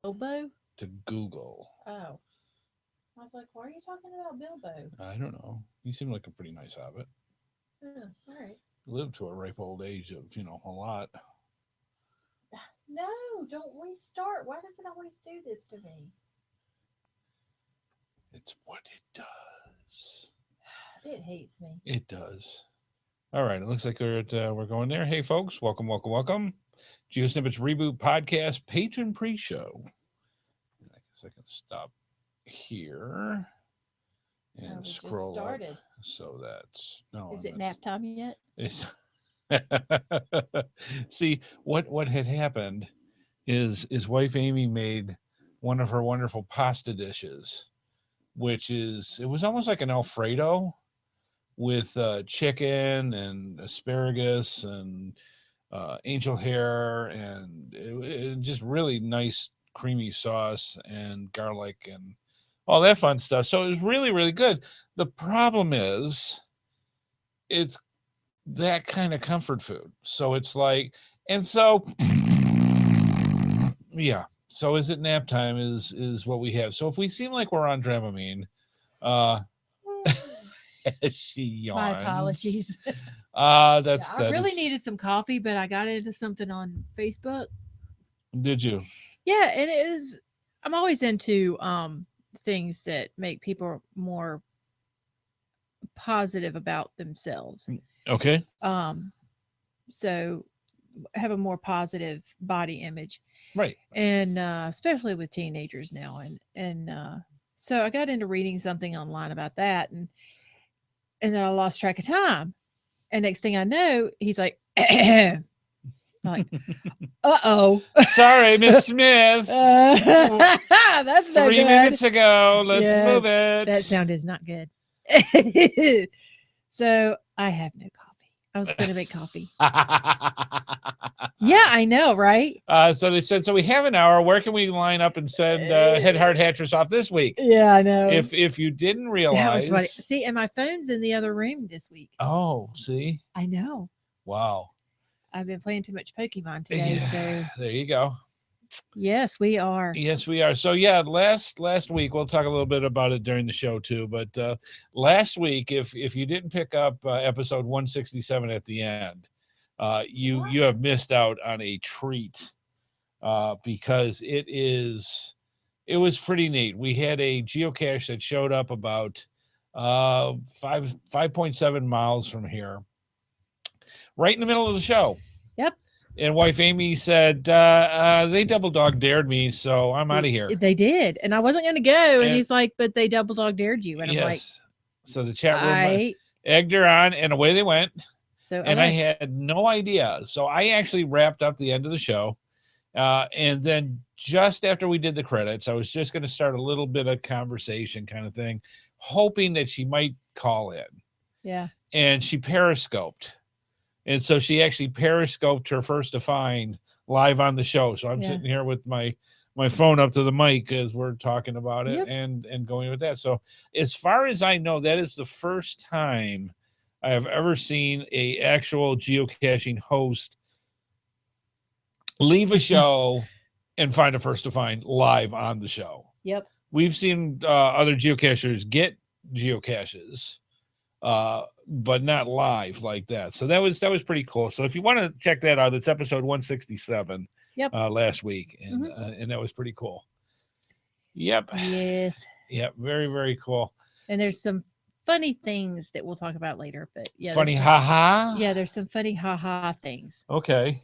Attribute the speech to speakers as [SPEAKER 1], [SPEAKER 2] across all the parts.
[SPEAKER 1] Bilbo?
[SPEAKER 2] to Google.
[SPEAKER 1] Oh. I was like, why are you talking about Bilbo?
[SPEAKER 2] I don't know. You seem like a pretty nice hobbit.
[SPEAKER 1] Oh, all right.
[SPEAKER 2] Lived to a ripe old age of, a lot.
[SPEAKER 1] No, don't restart. Why does it always do this to me?
[SPEAKER 2] It's what it does.
[SPEAKER 1] It hates me.
[SPEAKER 2] It does. All right. It looks like we're going there. Hey, folks. Welcome, welcome, welcome. GeoSnippits Reboot Podcast patron pre-show. I guess I can stop here and
[SPEAKER 1] we
[SPEAKER 2] scroll
[SPEAKER 1] just started.
[SPEAKER 2] up. So that's no.
[SPEAKER 1] Is it nap time yet?
[SPEAKER 2] See what had happened is wife Amy made one of her wonderful pasta dishes, which it was almost like an Alfredo with chicken and asparagus and angel hair and it just really nice creamy sauce and garlic and all that fun stuff. So it was really, really good. The problem is it's that kind of comfort food. So it's like, and so, yeah. So is it nap time is what we have. So if we seem like we're on Dramamine, she yawns.
[SPEAKER 1] My apologies.
[SPEAKER 2] That's
[SPEAKER 1] I really needed some coffee, but I got into something on Facebook.
[SPEAKER 2] Did you?
[SPEAKER 1] Yeah, and I'm always into things that make people more positive about themselves.
[SPEAKER 2] Okay.
[SPEAKER 1] So have a more positive body image.
[SPEAKER 2] Right.
[SPEAKER 1] And especially with teenagers now. And so I got into reading something online about that and then I lost track of time. And next thing I know, he's like, I'm like, uh-oh.
[SPEAKER 2] Sorry, Miss Smith.
[SPEAKER 1] That's
[SPEAKER 2] 3 minutes ago. Let's move it.
[SPEAKER 1] That sound is not good. So I have no coffee. I was going to make coffee. Yeah, I know, right?
[SPEAKER 2] So they said, so we have an hour. Where can we line up and send HeadHardHattress off this week?
[SPEAKER 1] Yeah, I know.
[SPEAKER 2] If you didn't realize.
[SPEAKER 1] That was funny. See, and my phone's in the other room this week.
[SPEAKER 2] Oh, see?
[SPEAKER 1] I know.
[SPEAKER 2] Wow.
[SPEAKER 1] I've been playing too much Pokemon today, so.
[SPEAKER 2] There you go.
[SPEAKER 1] Yes, we are.
[SPEAKER 2] Yes, we are. So yeah, last week we'll talk a little bit about it during the show too. But last week, if you didn't pick up episode 167 at the end, you have missed out on a treat because it was pretty neat. We had a geocache that showed up about 5.7 miles from here, right in the middle of the show.
[SPEAKER 1] Yep.
[SPEAKER 2] And wife Amy said, they double dog dared me, so I'm out of here.
[SPEAKER 1] They did. And I wasn't going to go. And he's like, but they double dog dared you. And I'm like,
[SPEAKER 2] so the chat room egged her on, and away they went.
[SPEAKER 1] So
[SPEAKER 2] I had no idea. So I actually wrapped up the end of the show. And then just after we did the credits, I was just going to start a little bit of conversation kind of thing, hoping that she might call in.
[SPEAKER 1] Yeah.
[SPEAKER 2] And she periscoped. And so she actually periscoped her first to find live on the show. So I'm sitting here with my phone up to the mic as we're talking about it and going with that. So as far as I know, that is the first time I have ever seen a actual geocaching host leave a show and find a first to find live on the show.
[SPEAKER 1] Yep.
[SPEAKER 2] We've seen other geocachers get geocaches, but not live like that. So that was pretty cool. So if you want to check that out, it's episode 167 last week. And and that was pretty cool. Yep.
[SPEAKER 1] Yes.
[SPEAKER 2] Yep. Very, very cool.
[SPEAKER 1] And there's some funny things that we'll talk about later. But yeah.
[SPEAKER 2] Funny haha?
[SPEAKER 1] Yeah, there's some funny haha things.
[SPEAKER 2] Okay.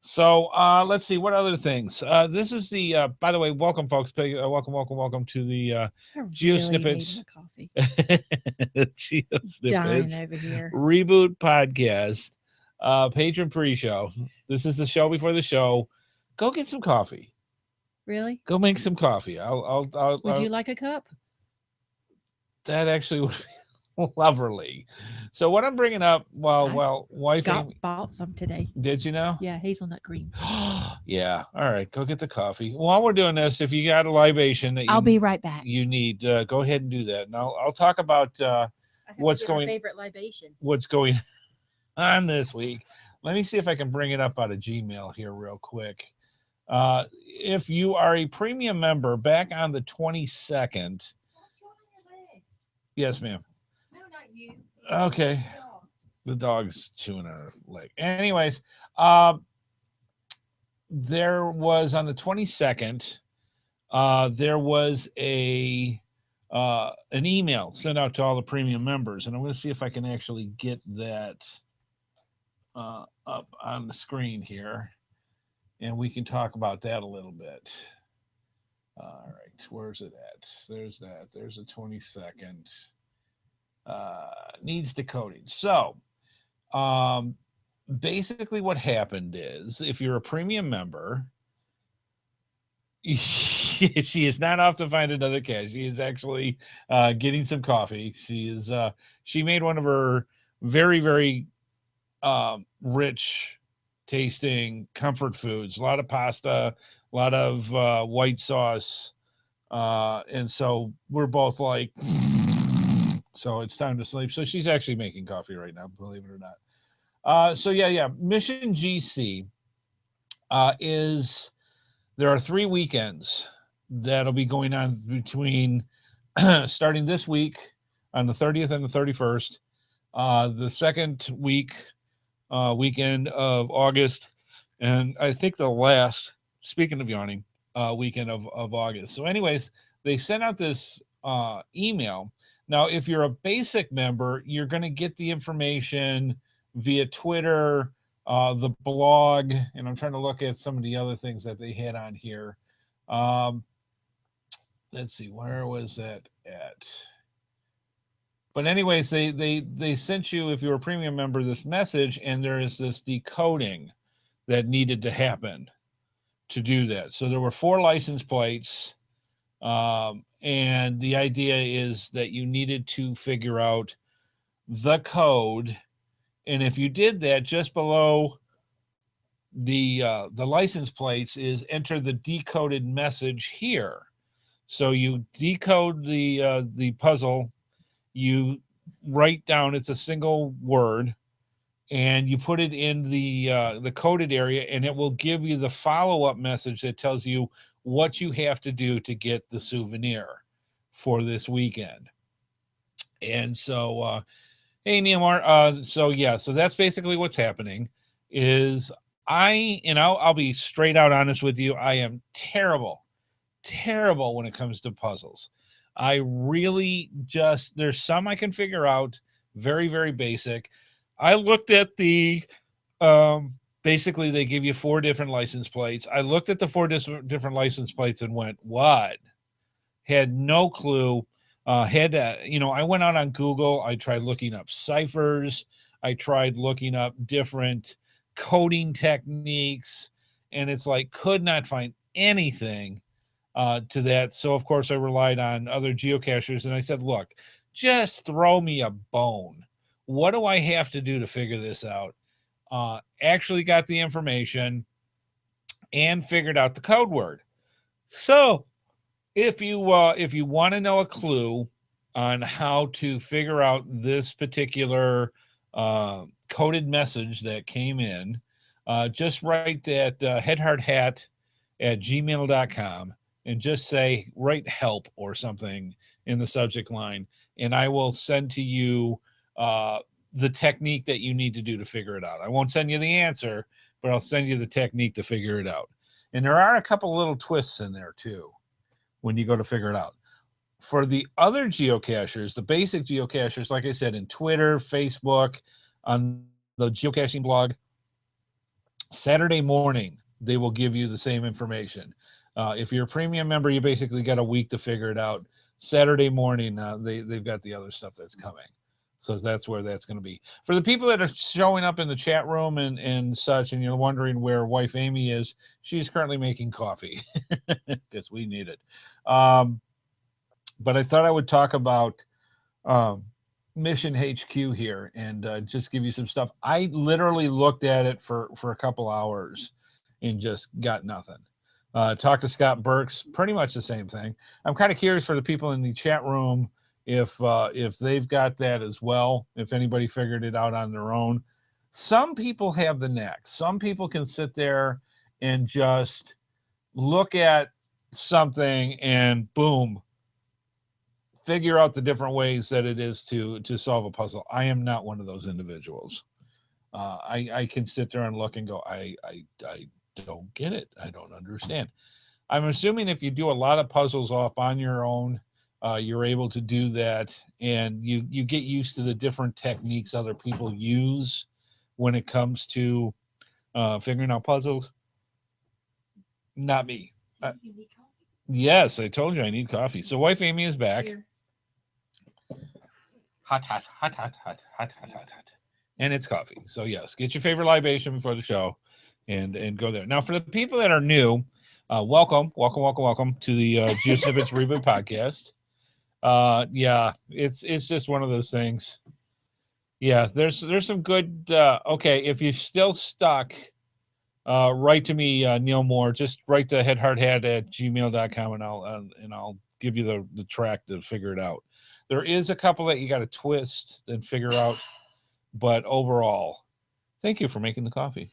[SPEAKER 2] So let's see what other things. This is the by the way, welcome folks. Welcome to the GeoSnippits GeoSnippits
[SPEAKER 1] over here.
[SPEAKER 2] Reboot Podcast patron pre-show. This is the show before the show. Go get some coffee.
[SPEAKER 1] Really?
[SPEAKER 2] Go make some coffee.
[SPEAKER 1] Would you like a cup?
[SPEAKER 2] That actually would be lovely. So what I'm bringing up, wife
[SPEAKER 1] bought some today.
[SPEAKER 2] Did you know?
[SPEAKER 1] Yeah, hazelnut cream.
[SPEAKER 2] Yeah. All right, go get the coffee. While we're doing this, if you got a libation that
[SPEAKER 1] I'll be right back.
[SPEAKER 2] You need go ahead and do that. And I'll talk about what's going
[SPEAKER 1] favorite libation.
[SPEAKER 2] What's going on this week. Let me see if I can bring it up out of Gmail here real quick. If you are a premium member, back on the 22nd. Yes, ma'am.
[SPEAKER 1] No, not you.
[SPEAKER 2] Okay. The dog's chewing her leg. Anyways, there was on the 22nd, there was an email sent out to all the premium members, and I'm going to see if I can actually get that up on the screen here, and we can talk about that a little bit. All right, where's it at? There's that. There's a 22nd. Needs decoding. So, basically, what happened is, if you're a premium member, she is not off to find another cat. She is actually getting some coffee. She made one of her very, very rich tasting comfort foods, a lot of pasta, a lot of white sauce, and so we're both like, so it's time to sleep. So she's actually making coffee right now, believe it or not. So yeah, Mission GC is, there are 3 weekends that'll be going on between starting this week on the 30th and the 31st, the second weekend of August, and I think the last, speaking of yawning, weekend of August. So anyways, they sent out this email. Now, if you're a basic member, you're going to get the information via Twitter, the blog, and I'm trying to look at some of the other things that they had on here. Let's see, where was that at? But anyways, they sent you, if you're a premium member, this message, and there is this decoding that needed to happen to do that. So there were 4 license plates, and the idea is that you needed to figure out the code. And if you did that, just below the license plates is enter the decoded message here. So you decode the puzzle, you write down, it's a single word, and you put it in the coded area, and it will give you the follow-up message that tells you what you have to do to get the souvenir for this weekend. And so hey, Neomar, so that's basically what's happening. Is I'll be straight out honest with you, I am terrible when it comes to puzzles. I really just, there's some I can figure out, very, very basic. I looked at the, basically they give you 4 different license plates. I looked at the 4 different license plates and went, what? Had no clue. I went out on Google. I tried looking up ciphers. I tried looking up different coding techniques, and it's like, could not find anything to that. So of course I relied on other geocachers, and I said, look, just throw me a bone. What do I have to do to figure this out? Actually got the information and figured out the code word. So if you want to know a clue on how to figure out this particular coded message that came in, just write that HeadHardHat@gmail.com and just say, write help or something in the subject line, and I will send to you the technique that you need to do to figure it out. I won't send you the answer, but I'll send you the technique to figure it out. And there are a couple little twists in there too when you go to figure it out. For the other geocachers, the basic geocachers, like I said, in Twitter, Facebook, on the geocaching blog, Saturday morning, they will give you the same information. If you're a premium member, you basically got a week to figure it out. Saturday morning, they've got the other stuff that's coming. So that's where that's going to be. For the people that are showing up in the chat room and such, and you're wondering where wife Amy is, she's currently making coffee because we need it. But I thought I would talk about Mission HQ here and just give you some stuff. I literally looked at it for a couple hours and just got nothing. Talked to Scott Burks, pretty much the same thing. I'm kind of curious for the people in the chat room if they've got that as well, if anybody figured it out on their own. Some people have the knack. Some people can sit there and just look at something and boom, figure out the different ways that it is to solve a puzzle. I am not one of those individuals. I can sit there and look and go, I don't get it. I don't understand. I'm assuming if you do a lot of puzzles off on your own, you're able to do that, and you get used to the different techniques other people use when it comes to figuring out puzzles. Not me. Yes, I told you I need coffee. So wife Amy is back.
[SPEAKER 1] Here.
[SPEAKER 2] Hot. And it's coffee. So yes, get your favorite libation before the show and go there. Now for the people that are new, welcome to the GeoSnippits Reboot Podcast. Yeah, it's just one of those things. Yeah, there's some good okay, if you're still stuck, write to me, Neil Moore. Just write to HeadHardHat@gmail.com and I'll give you the track to figure it out. There is a couple that you got to twist and figure out, but overall, thank you for making the coffee.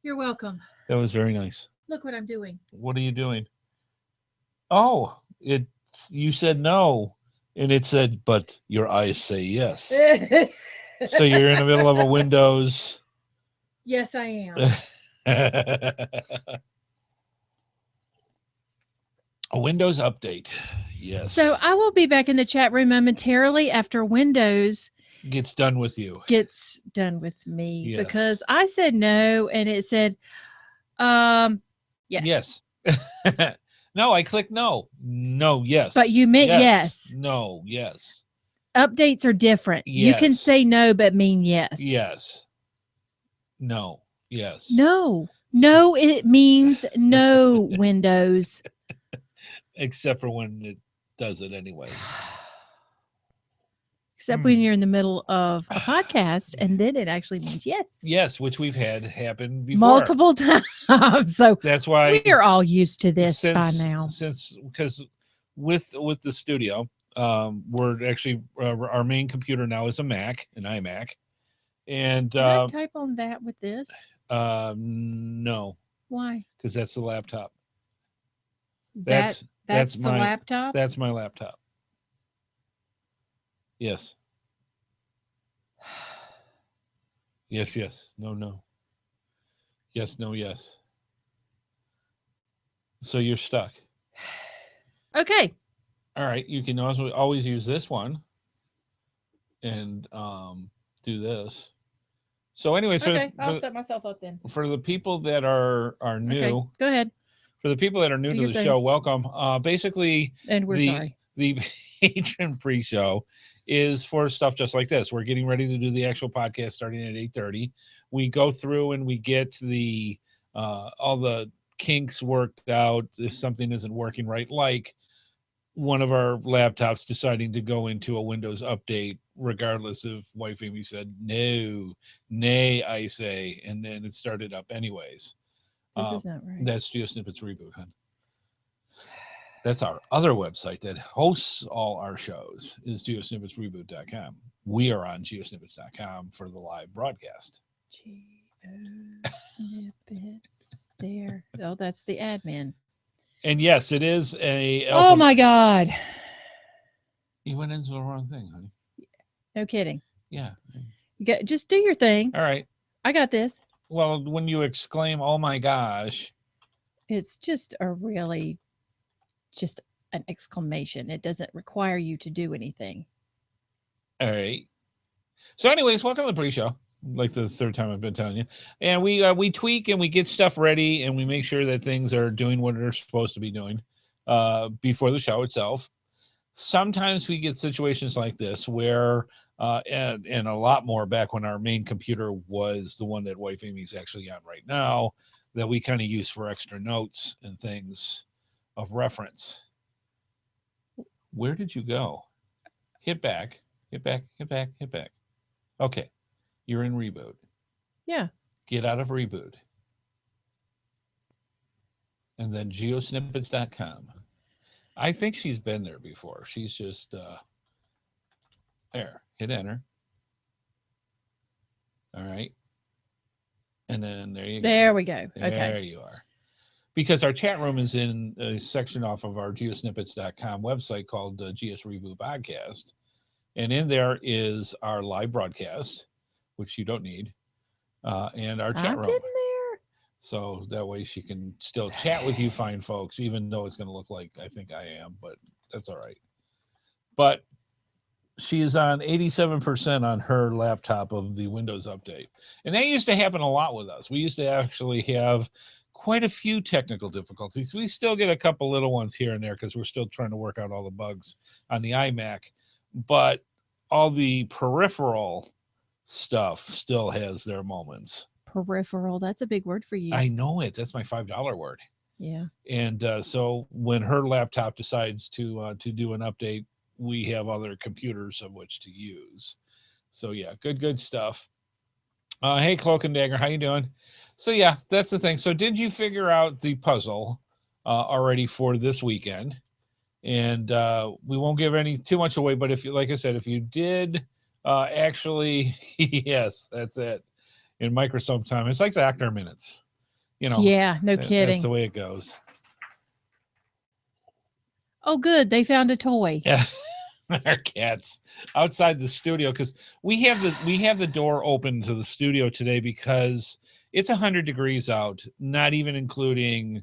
[SPEAKER 1] You're welcome.
[SPEAKER 2] That was very nice.
[SPEAKER 1] Look what I'm doing.
[SPEAKER 2] What are you doing? Oh, you said no, and it said, but your eyes say yes. So you're in the middle of a Windows.
[SPEAKER 1] Yes, I am.
[SPEAKER 2] A Windows update. Yes.
[SPEAKER 1] So I will be back in the chat room momentarily after Windows
[SPEAKER 2] gets done with you.
[SPEAKER 1] Gets done with me.
[SPEAKER 2] Yes.
[SPEAKER 1] Because I said no and it said yes.
[SPEAKER 2] Yes. No, I clicked no. No, yes.
[SPEAKER 1] But you meant yes.
[SPEAKER 2] No, yes.
[SPEAKER 1] Updates are different.
[SPEAKER 2] Yes.
[SPEAKER 1] You can say no but mean yes.
[SPEAKER 2] Yes. No. Yes.
[SPEAKER 1] No. No, it means no, Windows.
[SPEAKER 2] Except for when it does it anyway.
[SPEAKER 1] Except when you're in the middle of a podcast, and then it actually means yes.
[SPEAKER 2] Yes, which we've had happen before.
[SPEAKER 1] Multiple times. So
[SPEAKER 2] that's why
[SPEAKER 1] we are all used to this by now.
[SPEAKER 2] Because with the studio, we're actually our main computer now is a Mac, an iMac. And
[SPEAKER 1] can I type on that with this?
[SPEAKER 2] No.
[SPEAKER 1] Why?
[SPEAKER 2] Because that's the laptop.
[SPEAKER 1] That's the laptop?
[SPEAKER 2] That's my laptop. Yes. Yes. No. Yes, no, yes. So you're stuck.
[SPEAKER 1] Okay.
[SPEAKER 2] All right. You can also always use this one and do this. So anyways,
[SPEAKER 1] I'll set myself up then.
[SPEAKER 2] For the people that are new.
[SPEAKER 1] Okay, go ahead.
[SPEAKER 2] For the people that are new to the show, welcome. Basically,
[SPEAKER 1] and we're sorry.
[SPEAKER 2] The patron pre-show is for stuff just like this. We're getting ready to do the actual podcast starting at 8:30. We go through and we get the all the kinks worked out if something isn't working right, like one of our laptops deciding to go into a Windows update, regardless of wife Amy said no, nay, I say, and then it started up anyways.
[SPEAKER 1] This is not right.
[SPEAKER 2] That's GeoSnippits Reboot, hon. That's our other website that hosts all our shows is GeoSnippitsReboot.com. We are on GeoSnippits.com for the live broadcast.
[SPEAKER 1] GeoSnippits there. Oh, that's the admin.
[SPEAKER 2] And yes, it is a...
[SPEAKER 1] Oh my God.
[SPEAKER 2] You went into the wrong thing, honey.
[SPEAKER 1] No kidding.
[SPEAKER 2] Yeah.
[SPEAKER 1] Just do your thing.
[SPEAKER 2] All right.
[SPEAKER 1] I got this.
[SPEAKER 2] Well, when you exclaim, oh my gosh.
[SPEAKER 1] It's just just an exclamation. It doesn't require you to do anything.
[SPEAKER 2] All right. So anyways, welcome to the pre-show. Like the third time I've been telling you. And we tweak and we get stuff ready and we make sure that things are doing what they're supposed to be doing before the show itself. Sometimes we get situations like this where and a lot more back when our main computer was the one that wife Amy's actually on right now, that we kind of use for extra notes and things of reference. Where did you go? Hit back. Okay. You're in Reboot.
[SPEAKER 1] Yeah.
[SPEAKER 2] Get out of Reboot. And then geosnippets.com. I think she's been there before. She's just there. Hit enter. All right. And then there you go.
[SPEAKER 1] There we go.
[SPEAKER 2] There
[SPEAKER 1] okay.
[SPEAKER 2] you are. because our chat room is in a section off of our geosnippits.com website called GS Reboot Podcast. And in there is our live broadcast, which you don't need, and our chat
[SPEAKER 1] I'm
[SPEAKER 2] room.
[SPEAKER 1] getting there.
[SPEAKER 2] So that way she can still chat with you fine folks, even though it's going to look like I think I am, but that's all right. But she is on 87% on her laptop of the Windows update. And that used to happen a lot with us. We used to actually have quite a few technical difficulties. We still get a couple little ones here and there because we're still trying to work out all the bugs on the iMac. But all the peripheral stuff still has their moments.
[SPEAKER 1] Peripheral. That's a big word for you.
[SPEAKER 2] I know it. That's my $5 word.
[SPEAKER 1] Yeah.
[SPEAKER 2] And so when her laptop decides to do an update, we have other computers of which to use. So yeah, good stuff. Hey, Cloak and Dagger, how you doing? So yeah, that's the thing. So did you figure out the puzzle already for this weekend? And we won't give too much away, but if you, like I said, if you did actually, yes, that's it. In Microsoft time, it's like the actor minutes.
[SPEAKER 1] Yeah, no kidding.
[SPEAKER 2] That's the way it goes.
[SPEAKER 1] Oh, good. They found a toy.
[SPEAKER 2] Yeah. Our cats outside the studio, because we have the door open to the studio today because it's 100 degrees out, not even including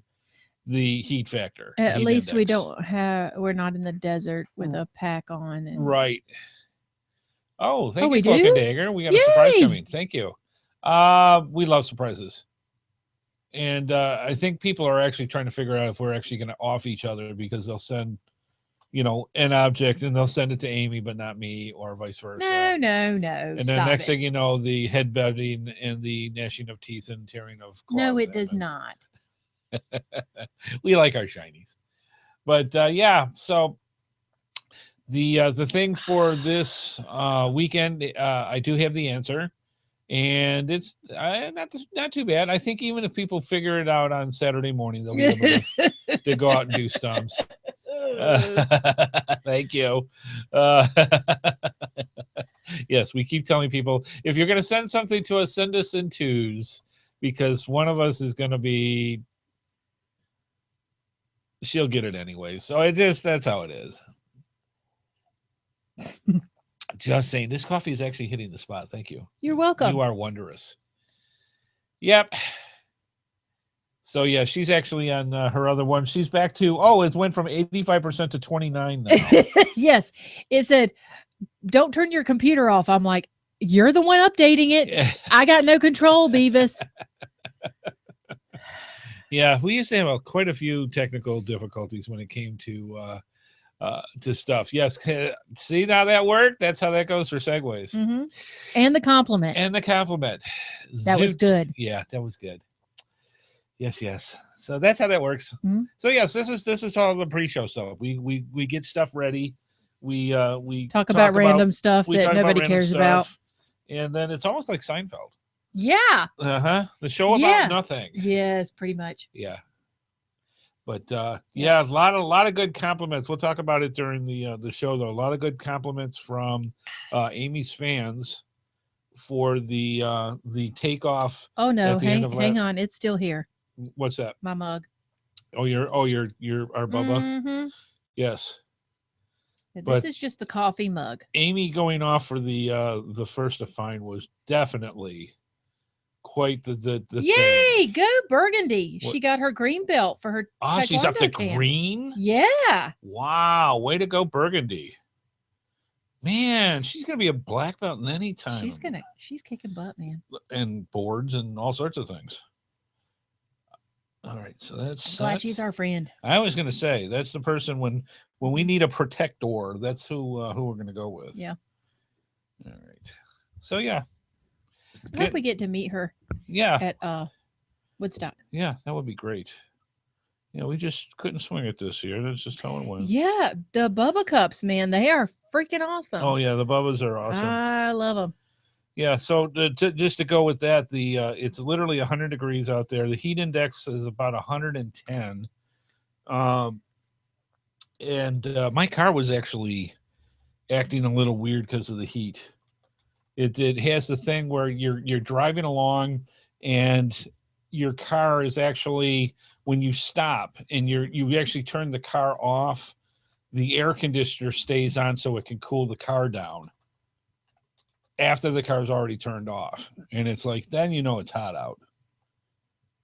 [SPEAKER 2] the heat factor.
[SPEAKER 1] At
[SPEAKER 2] heat
[SPEAKER 1] least
[SPEAKER 2] index.
[SPEAKER 1] we're not we in the desert with a pack on. And...
[SPEAKER 2] Right. Oh, thank you,
[SPEAKER 1] we
[SPEAKER 2] Cloak
[SPEAKER 1] do?
[SPEAKER 2] and Dagger. We got a surprise coming. Thank you. We love surprises. And I think people are actually trying to figure out if we're actually going to off each other because they'll send an object and they'll send it to Amy, but not me, or vice versa.
[SPEAKER 1] No.
[SPEAKER 2] And then next thing you know, the headbutting and the gnashing of teeth and tearing of claws.
[SPEAKER 1] No, it does not.
[SPEAKER 2] We like our shinies. But yeah, so the thing for this weekend, I do have the answer. And it's not too bad. I think even if people figure it out on Saturday morning, they'll be able to go out and do stumps. Thank you. Yes, we keep telling people, if you're going to send something to us, send us in twos, because one of us is going to be, she'll get it anyway. So that's how it is. Just saying, this coffee is actually hitting the spot. Thank you.
[SPEAKER 1] You're welcome.
[SPEAKER 2] You are wondrous. Yep. So yeah, she's actually on her other one. She's back to, it went from 85% to 29 now.
[SPEAKER 1] Yes. It said, don't turn your computer off. I'm like, you're the one updating it. I got no control, Beavis.
[SPEAKER 2] Yeah, we used to have quite a few technical difficulties when it came to stuff. Yes. See how that worked? That's how that goes for segues.
[SPEAKER 1] Mm-hmm. And the compliment.
[SPEAKER 2] That
[SPEAKER 1] was good.
[SPEAKER 2] Yeah, that was good. Yes. So that's how that works.
[SPEAKER 1] Mm-hmm.
[SPEAKER 2] So yes, this is all the pre-show stuff. We get stuff ready. We
[SPEAKER 1] talk about random stuff that nobody cares about.
[SPEAKER 2] And then it's almost like Seinfeld.
[SPEAKER 1] Yeah.
[SPEAKER 2] The show about nothing.
[SPEAKER 1] Yes, pretty much.
[SPEAKER 2] Yeah. But yeah, a lot of good compliments. We'll talk about it during the show, though. A lot of good compliments from Amy's fans for the takeoff.
[SPEAKER 1] Oh no, hang on, it's still here.
[SPEAKER 2] What's that?
[SPEAKER 1] My mug.
[SPEAKER 2] You're our Bubba.
[SPEAKER 1] Mm-hmm.
[SPEAKER 2] Yes.
[SPEAKER 1] This is just the coffee mug.
[SPEAKER 2] Amy going off for the first to find was definitely quite the
[SPEAKER 1] Yay,
[SPEAKER 2] thing.
[SPEAKER 1] Go Burgundy. She got her green belt for her taekwondo
[SPEAKER 2] she's up to
[SPEAKER 1] camp.
[SPEAKER 2] Green?
[SPEAKER 1] Yeah.
[SPEAKER 2] Wow, way to go Burgundy. Man, she's gonna be a black belt in any time.
[SPEAKER 1] She's kicking butt, man.
[SPEAKER 2] And boards and all sorts of things. All right, so that's
[SPEAKER 1] glad she's our friend.
[SPEAKER 2] I was gonna say that's the person when we need a protector, that's who we're gonna go with.
[SPEAKER 1] Yeah.
[SPEAKER 2] All right. So yeah.
[SPEAKER 1] I hope we get to meet her.
[SPEAKER 2] Yeah.
[SPEAKER 1] At Woodstock.
[SPEAKER 2] Yeah, that would be great. Yeah, we just couldn't swing it this year. That's just how it went.
[SPEAKER 1] Yeah, the Bubba Cups, man, they are freaking awesome.
[SPEAKER 2] Oh yeah, the Bubbas are awesome.
[SPEAKER 1] I love them.
[SPEAKER 2] Yeah, so just to go with that, it's literally 100 degrees out there. The heat index is about 110. And my car was actually acting a little weird because of the heat. It has the thing where you're driving along and your car is actually, when you stop and you actually turn the car off, the air conditioner stays on so it can cool the car down after the car's already turned off. And it's like, then you know it's hot out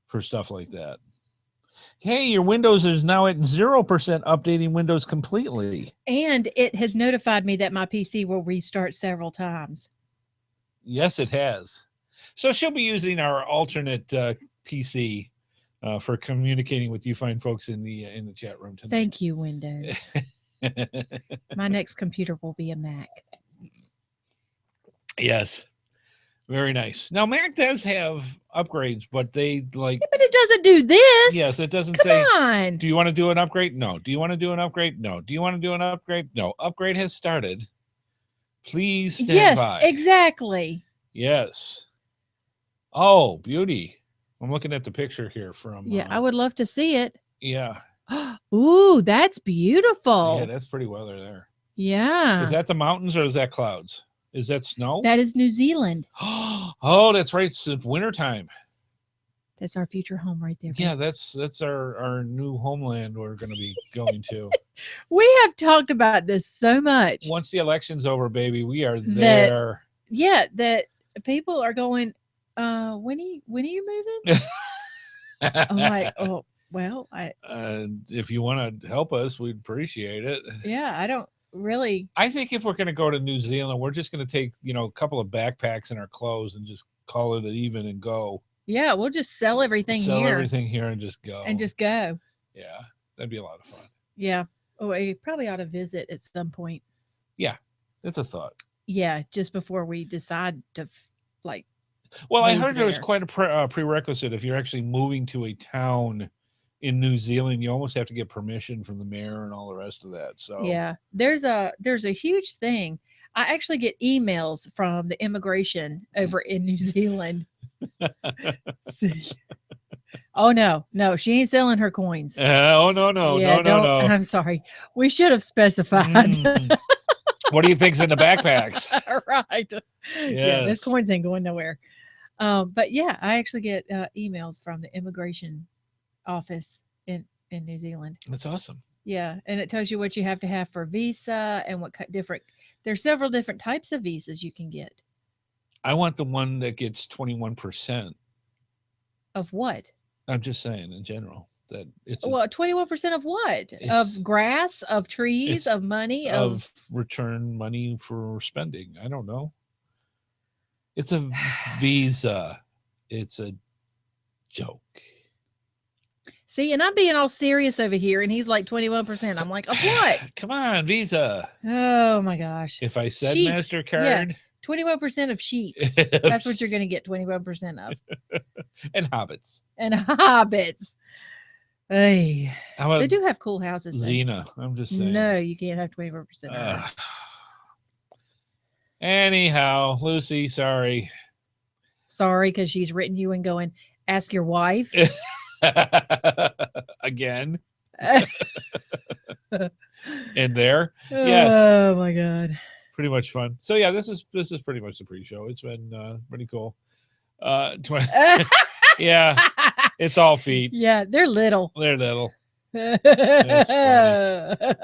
[SPEAKER 2] for stuff like that. Hey, your Windows is now at 0% updating Windows completely.
[SPEAKER 1] And it has notified me that my PC will restart several times.
[SPEAKER 2] Yes, it has. So she'll be using our alternate PC for communicating with you fine folks in the chat room tonight.
[SPEAKER 1] Thank you, Windows. My next computer will be a Mac.
[SPEAKER 2] Yes. Very nice. Now, Mac does have upgrades, but they like...
[SPEAKER 1] Yeah, but it doesn't do this.
[SPEAKER 2] Yes, it doesn't
[SPEAKER 1] Come
[SPEAKER 2] say,
[SPEAKER 1] on.
[SPEAKER 2] do you want to do an upgrade? No. Do you want to do an upgrade? No. Do you want to do an upgrade? No. Upgrade has started. Please stand by.
[SPEAKER 1] Yes, exactly.
[SPEAKER 2] Yes. Oh, beauty. I'm looking at the picture here from...
[SPEAKER 1] Yeah, I would love to see it.
[SPEAKER 2] Yeah.
[SPEAKER 1] Ooh, that's beautiful.
[SPEAKER 2] Yeah, that's pretty weather there.
[SPEAKER 1] Yeah.
[SPEAKER 2] Is that the mountains or is that clouds? Is that snow?
[SPEAKER 1] That is New Zealand.
[SPEAKER 2] Oh, that's right. It's wintertime.
[SPEAKER 1] That's our future home right there.
[SPEAKER 2] Yeah, that's our new homeland we're going to be going to.
[SPEAKER 1] We have talked about this so much.
[SPEAKER 2] Once the election's over, baby, we are there.
[SPEAKER 1] That people are going, when are you moving? I'm like, oh, well,
[SPEAKER 2] if you want to help us, we'd appreciate it.
[SPEAKER 1] Yeah, I don't really.
[SPEAKER 2] I think if we're going to go to New Zealand, we're just going to take, a couple of backpacks and our clothes and just call it even and go.
[SPEAKER 1] Yeah, we'll just sell everything here.
[SPEAKER 2] Sell everything here and just go.
[SPEAKER 1] Yeah,
[SPEAKER 2] that'd be a lot of fun.
[SPEAKER 1] Yeah. Oh, I probably ought to visit at some point.
[SPEAKER 2] Yeah, it's a thought.
[SPEAKER 1] Yeah, just before we decide to
[SPEAKER 2] Well, I heard there was quite a prerequisite. If you're actually moving to a town in New Zealand, you almost have to get permission from the mayor and all the rest of that. So
[SPEAKER 1] yeah, there's a huge thing. I actually get emails from the immigration over in New Zealand. Oh no, she ain't selling her coins.
[SPEAKER 2] No.
[SPEAKER 1] I'm sorry. We should have specified.
[SPEAKER 2] What do you think's in the backpacks?
[SPEAKER 1] Right.
[SPEAKER 2] Yes.
[SPEAKER 1] Yeah, this coins ain't going nowhere. But yeah, I actually get emails from the immigration office in New Zealand.
[SPEAKER 2] That's awesome.
[SPEAKER 1] Yeah, and it tells you what you have to have for visa and what there's several different types of visas you can get.
[SPEAKER 2] I want the one that gets 21%.
[SPEAKER 1] Of what?
[SPEAKER 2] I'm just saying in general that it's
[SPEAKER 1] 21% of what? Of grass, of trees, of money,
[SPEAKER 2] of return money for spending. I don't know. It's a visa. It's a joke.
[SPEAKER 1] See, and I'm being all serious over here, and he's like 21%. I'm like, of what?
[SPEAKER 2] Come on, Visa.
[SPEAKER 1] Oh my gosh.
[SPEAKER 2] If I said
[SPEAKER 1] sheep.
[SPEAKER 2] MasterCard.
[SPEAKER 1] Yeah, 21% of sheep. That's what you're going to get 21% of.
[SPEAKER 2] And hobbits.
[SPEAKER 1] Hey.
[SPEAKER 2] They
[SPEAKER 1] do have cool houses.
[SPEAKER 2] Xena. I'm just saying.
[SPEAKER 1] No, you can't have 21% of her.
[SPEAKER 2] Anyhow, Lucy, sorry.
[SPEAKER 1] Sorry, because she's written you and going, ask your wife.
[SPEAKER 2] Again. And there. Yes.
[SPEAKER 1] Oh my God.
[SPEAKER 2] Pretty much fun. So yeah, this is pretty much the pre-show. It's been pretty cool. Yeah, it's all feet.
[SPEAKER 1] Yeah, they're little.
[SPEAKER 2] That's funny.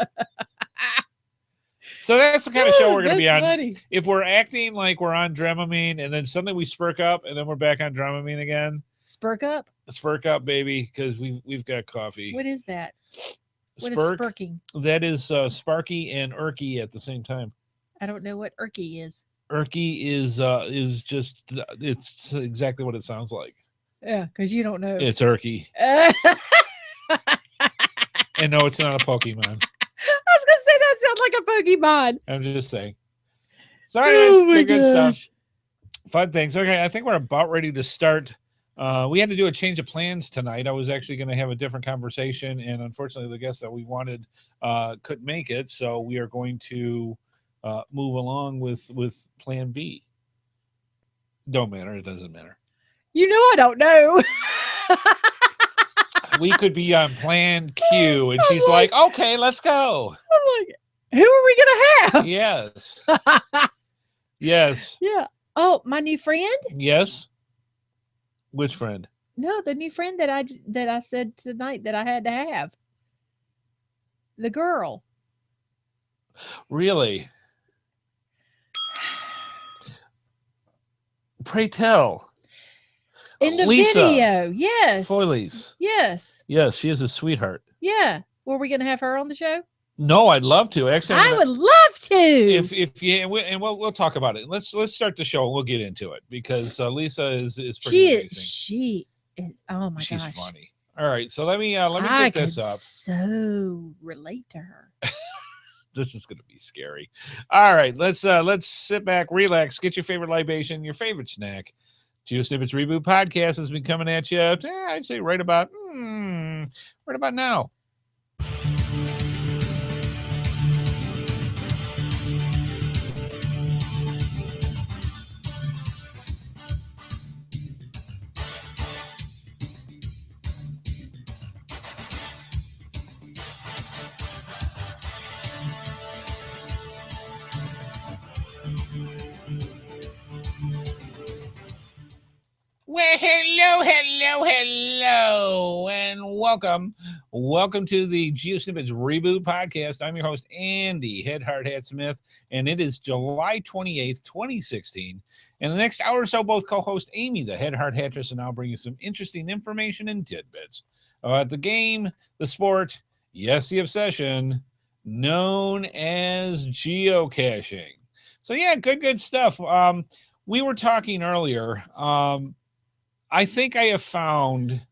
[SPEAKER 2] So that's the kind of show we're going to be on.
[SPEAKER 1] Funny.
[SPEAKER 2] If we're acting like we're on Dramamine and then suddenly we spurk up and then we're back on Dramamine again.
[SPEAKER 1] Spurk up?
[SPEAKER 2] Spurk up, baby, because we've got coffee.
[SPEAKER 1] What is that? What is spurking?
[SPEAKER 2] That is Sparky and Erky at the same time.
[SPEAKER 1] I don't know what Erky is.
[SPEAKER 2] Erky is just, it's exactly what it sounds like.
[SPEAKER 1] Yeah, because you don't know.
[SPEAKER 2] It's Erky. And no, it's not a Pokemon.
[SPEAKER 1] I was going to say that sounds like a Pokemon.
[SPEAKER 2] I'm just saying. So anyways, good stuff. Fun things. Okay, I think we're about ready to start. We had to do a change of plans tonight. I was actually going to have a different conversation, and unfortunately the guest that we wanted couldn't make it, so we are going to move along with plan B. Don't matter. It doesn't matter.
[SPEAKER 1] You know I don't know.
[SPEAKER 2] We could be on plan Q, and she's like, okay, let's go.
[SPEAKER 1] I'm like, who are we going to have?
[SPEAKER 2] Yes. Yes.
[SPEAKER 1] Yeah. Oh, my new friend?
[SPEAKER 2] Yes. Which friend?
[SPEAKER 1] No, the new friend that I said tonight that I had to have. The girl.
[SPEAKER 2] Really? Pray tell.
[SPEAKER 1] In the
[SPEAKER 2] Lisa
[SPEAKER 1] video. Yes.
[SPEAKER 2] Foileys.
[SPEAKER 1] Yes.
[SPEAKER 2] Yes, she is a sweetheart.
[SPEAKER 1] Yeah. Were we going to have her on the show?
[SPEAKER 2] No, I'd love to. Actually,
[SPEAKER 1] I would love to.
[SPEAKER 2] If you and we'll talk about it. Let's start the show and we'll get into it because Lisa is pretty amazing.
[SPEAKER 1] She is. Oh my gosh,
[SPEAKER 2] she's funny. All right, so let me
[SPEAKER 1] I
[SPEAKER 2] get this up.
[SPEAKER 1] So relate to her.
[SPEAKER 2] This is going to be scary. All right, let's sit back, relax, get your favorite libation, your favorite snack. GeoSnippits Reboot Podcast has been coming at you. I'd say right about now. Well, hello, and welcome to the GeoSnippits Reboot Podcast. I'm your host, Andy HeadHardHat's Smith, and it is July 28th, 2016. And the next hour or so, both co-host Amy, the HeadHardHatress, and I'll bring you some interesting information and tidbits about the game, the sport, yes, the obsession, known as geocaching. So yeah, good stuff. We were talking earlier. I think I have found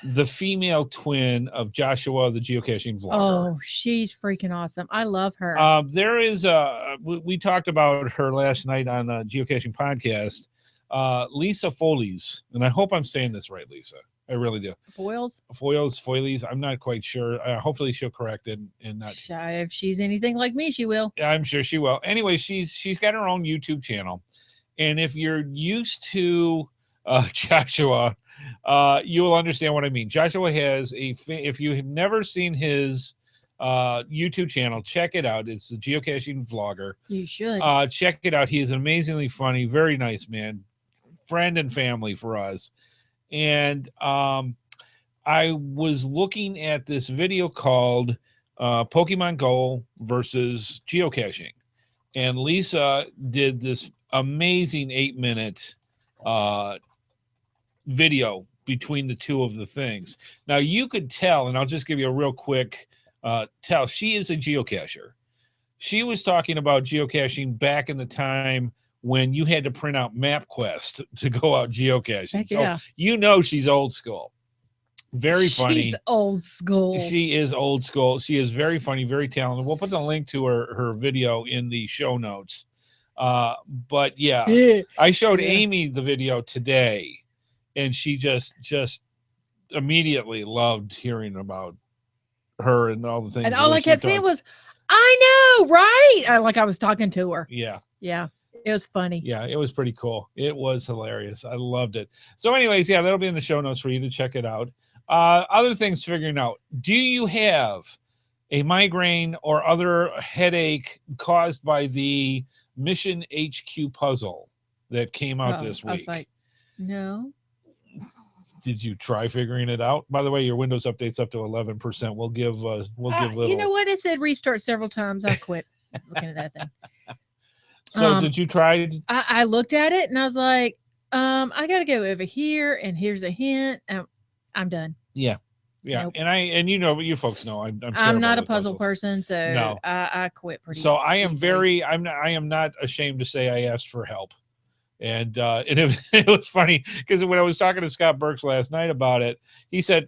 [SPEAKER 2] the female twin of Joshua, the geocaching vlogger.
[SPEAKER 1] Oh, she's freaking awesome. I love her.
[SPEAKER 2] There is we talked about her last night on the Geocaching Podcast, Lisa Foileys, and I hope I'm saying this right, Lisa. I really do. Foileys. I'm not quite sure. Hopefully she'll correct it and not.
[SPEAKER 1] If she's anything like me, she will.
[SPEAKER 2] Yeah, I'm sure she will. Anyway, she's got her own YouTube channel, and if you're used to Joshua, you will understand what I mean. Joshua has if you have never seen his YouTube channel, check it out. It's the geocaching vlogger.
[SPEAKER 1] You should
[SPEAKER 2] check it out. He is amazingly funny, very nice man, friend and family for us. And I was looking at this video called Pokemon Go versus geocaching, and Lisa did this amazing 8-minute video between the two of the things. Now you could tell, and I'll just give you a real quick tell. She is a geocacher. She was talking about geocaching back in the time when you had to print out MapQuest to go out geocaching.
[SPEAKER 1] Heck yeah.
[SPEAKER 2] So you know she's old school. Very funny.
[SPEAKER 1] She's old school.
[SPEAKER 2] She is old school. She is very funny, very talented. We'll put the link to her video in the show notes. But yeah, I showed Amy the video today, and she just immediately loved hearing about her and all the things.
[SPEAKER 1] And all I kept saying was, I know, right? I was talking to her.
[SPEAKER 2] Yeah.
[SPEAKER 1] Yeah. It was funny.
[SPEAKER 2] Yeah, it was pretty cool. It was hilarious. I loved it. So anyways, yeah, that'll be in the show notes for you to check it out. Other things figuring out. Do you have a migraine or other headache caused by the Mission HQ puzzle that came out this week?
[SPEAKER 1] I was like, no.
[SPEAKER 2] Did you try figuring it out? By the way, your Windows update's up to 11%. We'll give little.
[SPEAKER 1] You know what? It said restart several times. I quit looking at that thing.
[SPEAKER 2] So did you try?
[SPEAKER 1] I looked at it and I was like, I got to go over here, and here's a hint. I'm done.
[SPEAKER 2] Yeah. Nope. And you folks know
[SPEAKER 1] I'm not a puzzle person, so
[SPEAKER 2] no.
[SPEAKER 1] I quit pretty.
[SPEAKER 2] So I am easily. I am not ashamed to say I asked for help, and it was funny because when I was talking to Scott Burks last night about it, he said,